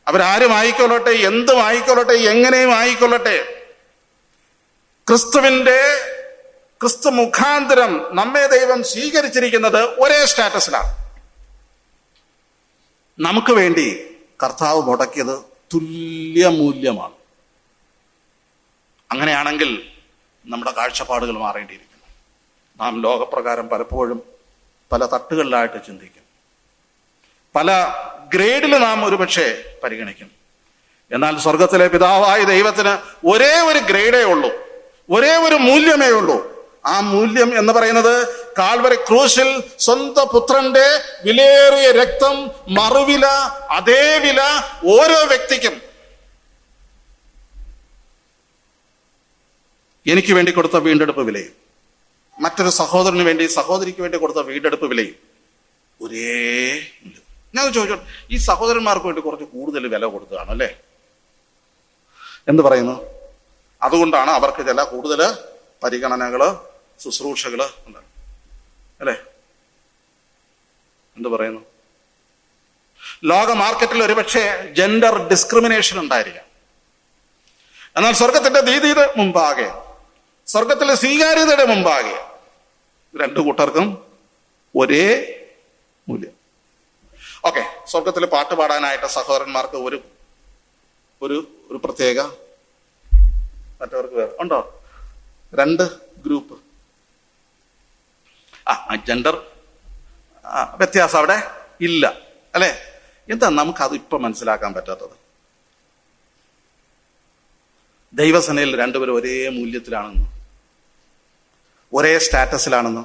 അവരാരും ആയിക്കൊള്ളട്ടെ, എന്തും ആയിക്കൊള്ളട്ടെ, എങ്ങനെയും ആയിക്കൊള്ളട്ടെ, ക്രിസ്തു മുഖാന്തരം നമ്മെ ദൈവം സ്വീകരിച്ചിരിക്കുന്നത് ഒരേ സ്റ്റാറ്റസിലാണ്. നമുക്ക് വേണ്ടി കർത്താവ് മുടക്കിയത് തുല്യ മൂല്യമാണ്. അങ്ങനെയാണെങ്കിൽ നമ്മുടെ കാഴ്ചപ്പാടുകൾ മാറേണ്ടിയിരിക്കുന്നു. നാം ലോകപ്രകാരം പലപ്പോഴും പല തട്ടുകളിലായിട്ട് ചിന്തിക്കും, പല ഗ്രേഡിൽ നാം ഒരുപക്ഷെ പരിഗണിക്കും. എന്നാൽ സ്വർഗത്തിലെ പിതാവായ ദൈവത്തിന് ഒരേ ഒരു ഗ്രേഡേ ഉള്ളൂ, ഒരേ ഒരു മൂല്യമേ ഉള്ളൂ. ആ മൂല്യം എന്ന് പറയുന്നത് കാൽവരി ക്രൂശിൽ സ്വന്തം പുത്രന്റെ വിലയേറിയ രക്തം, മറുവില, അതേ വില ഓരോ വ്യക്തിക്കും എനിക്ക് വേണ്ടി കൊടുത്ത വീണ്ടെടുപ്പ് വിലയും, മറ്റൊരു സഹോദരന് വേണ്ടി, സഹോദരിക്ക് വേണ്ടി കൊടുത്ത വീണ്ടെടുപ്പ് വിലയും ഒരേ. ഞാൻ ചോദിച്ചോട്ടെ, ഈ സഹോദരന്മാർക്ക് വേണ്ടി കുറച്ച് കൂടുതൽ വില കൊടുത്തതാണ് അല്ലേ? എന്ത് പറയുന്നു? അതുകൊണ്ടാണ് അവർക്ക് ചില കൂടുതൽ പരിഗണനകള്, ശുശ്രൂഷകള് ഉണ്ട് അല്ലേ? എന്ത് പറയുന്നു? ലോക മാർക്കറ്റിൽ ഒരുപക്ഷെ ജെൻഡർ ഡിസ്ക്രിമിനേഷൻ ഉണ്ടായിരിക്കാം. എന്നാൽ സ്വർഗത്തിന്റെ നീതിയുടെ മുമ്പാകെ, സ്വർഗത്തിലെ സ്വീകാര്യതയുടെ മുമ്പാകെ രണ്ടു കൂട്ടർക്കും ഒരേ മൂല്യം. ഓക്കെ, സ്വർഗത്തിൽ പാട്ട് പാടാനായിട്ട് സഹോദരന്മാർക്ക് ഒരു ഒരു പ്രത്യേക, മറ്റവർക്ക് വേറെ ഉണ്ടോ? 2 ഗ്രൂപ്പ്. ജെൻഡർ വ്യത്യാസം അവിടെ ഇല്ല അല്ലെ? എന്താ നമുക്കത് ഇപ്പൊ മനസ്സിലാക്കാൻ പറ്റാത്തത്? ദൈവസേനയിൽ രണ്ടുപേരും ഒരേ മൂല്യത്തിലാണെന്ന്, ഒരേ സ്റ്റാറ്റസിലാണെന്ന്,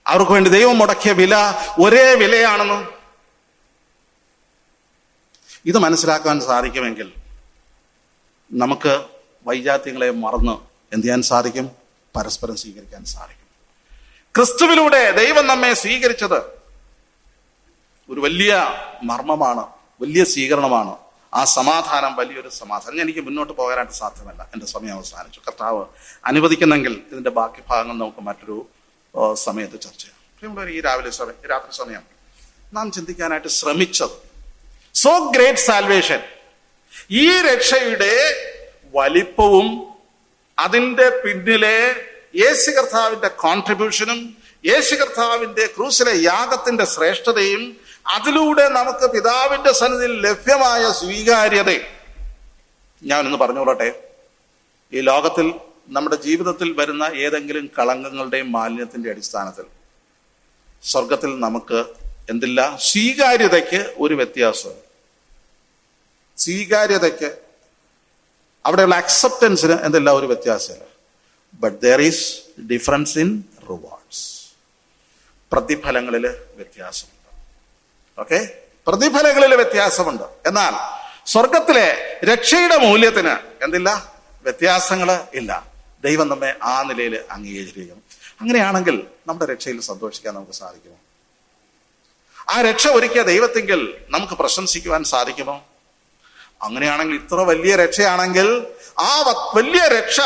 അവർക്ക് വേണ്ടി ദൈവം മുടക്കിയ വില ഒരേ വിലയാണെന്ന് ഇത് മനസ്സിലാക്കാൻ സാധിക്കുമെങ്കിൽ നമുക്ക് വൈജാത്യങ്ങളെ മറന്ന് എന്ത് ചെയ്യാൻ സാധിക്കും? പരസ്പരം സ്വീകരിക്കാൻ സാധിക്കും. ക്രിസ്തുവിലൂടെ ദൈവം നമ്മെ സ്വീകരിച്ചത് ഒരു വലിയ മർമ്മമാണ്, വലിയ സ്വീകരണമാണ്. ആ സമാധാനം വലിയൊരു സമാധാനം. എനിക്ക് മുന്നോട്ട് പോകാനായിട്ട് സാധ്യമല്ല, എൻ്റെ സമയം അവസാനിച്ചു. കർത്താവ് അനുവദിക്കുന്നെങ്കിൽ ഇതിന്റെ ബാക്കി ഭാഗങ്ങൾ നമുക്ക് മറ്റൊരു സമയത്ത് ചർച്ച ചെയ്യാം. ഈ രാത്രി സമയം നാം ചിന്തിക്കാനായിട്ട് ശ്രമിച്ചത് സോ ഗ്രേറ്റ് സാൽവേഷൻ, ഈ രക്ഷയുടെ വലിപ്പവും അതിന്റെ പിന്നിലെ യേശു കർത്താവിന്റെ കോൺട്രിബ്യൂഷനും, യേശു കർത്താവിന്റെ ക്രൂശിലെ യാഗത്തിന്റെ ശ്രേഷ്ഠതയും, അതിലൂടെ നമുക്ക് പിതാവിന്റെ സന്നിധിയിൽ ലഭ്യമായ സ്വീകാര്യതയും. ഞാനൊന്ന് പറഞ്ഞുകൊള്ളട്ടെ, ഈ ലോകത്തിൽ നമ്മുടെ ജീവിതത്തിൽ വരുന്ന ഏതെങ്കിലും കളങ്കങ്ങളുടെയും മാലിന്യത്തിന്റെ അടിസ്ഥാനത്തിൽ സ്വർഗത്തിൽ നമുക്ക് എന്തില്ല? സ്വീകാര്യതയ്ക്ക് ഒരു വ്യത്യാസം. സ്വീകാര്യതയ്ക്ക്, അവിടെയുള്ള അക്സെപ്റ്റൻസിന് എന്തില്ല? ഒരു വ്യത്യാസമില്ല. But there is difference in rewards. പ്രതിഫലങ്ങളിൽ വ്യത്യാസമുണ്ട്. ഓക്കെ, പ്രതിഫലങ്ങളിൽ വ്യത്യാസമുണ്ട്. എന്നാൽ സ്വർഗത്തിലെ രക്ഷയുടെ മൂല്യത്തിന് എന്തില്ല? വ്യത്യാസങ്ങള് ഇല്ല. ദൈവം നമ്മെ ആ നിലയിൽ അംഗീകരിച്ചിരിക്കുന്നു. അങ്ങനെയാണെങ്കിൽ നമ്മുടെ രക്ഷയിൽ സന്തോഷിക്കാൻ നമുക്ക് സാധിക്കുമോ? ആ രക്ഷ ഒരുക്കിയ ദൈവത്തെങ്കിൽ നമുക്ക് പ്രശംസിക്കുവാൻ സാധിക്കുമോ? അങ്ങനെയാണെങ്കിൽ, ഇത്ര വലിയ രക്ഷയാണെങ്കിൽ, ആ വലിയ രക്ഷ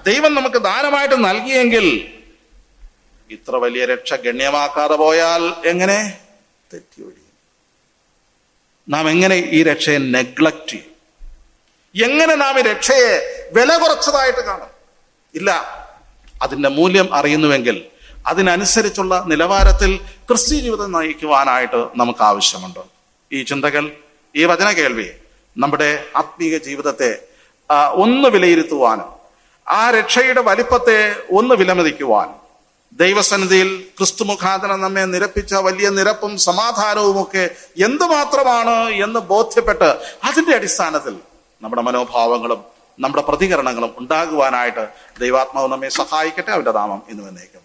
ദൈവം നമുക്ക് ദാനമായിട്ട് നൽകിയെങ്കിൽ, ഇത്ര വലിയ രക്ഷ ഗണ്യമാക്കാതെ പോയാൽ എങ്ങനെ തെറ്റിയൊഴിയും? നാം എങ്ങനെ ഈ രക്ഷയെ നെഗ്ലക്റ്റ് ചെയ്യും? എങ്ങനെ നാം ഈ രക്ഷയെ വില കുറച്ചതായിട്ട് കാണും? ഇല്ല, അതിന്റെ മൂല്യം അറിയുന്നുവെങ്കിൽ അതിനനുസരിച്ചുള്ള നിലവാരത്തിൽ ക്രിസ്ത്യ ജീവിതം നയിക്കുവാനായിട്ട് നമുക്ക് ആവശ്യമുണ്ട്. ഈ ചിന്തകൾ, ഈ വചന കേൾവി നമ്മുടെ ആത്മീയ ജീവിതത്തെ ഒന്ന് വിലയിരുത്തുവാനും ആ രക്ഷയുടെ വലിപ്പത്തെ ഒന്ന് വിലമതിക്കുവാനും, ദൈവസന്നിധിയിൽ ക്രിസ്തു മുഖാന്തരം നമ്മെ നിരപ്പിച്ച വലിയ നിരപ്പും സമാധാനവും ഒക്കെ എന്തുമാത്രമാണ് എന്ന് ബോധ്യപ്പെട്ട് അതിന്റെ അടിസ്ഥാനത്തിൽ നമ്മുടെ മനോഭാവങ്ങളും നമ്മുടെ പ്രതികരണങ്ങളും ഉണ്ടാകുവാനായിട്ട് ദൈവാത്മാവ് നമ്മെ സഹായിക്കട്ടെ. അവന്റെ നാമം ഇന്നും എന്നേക്കും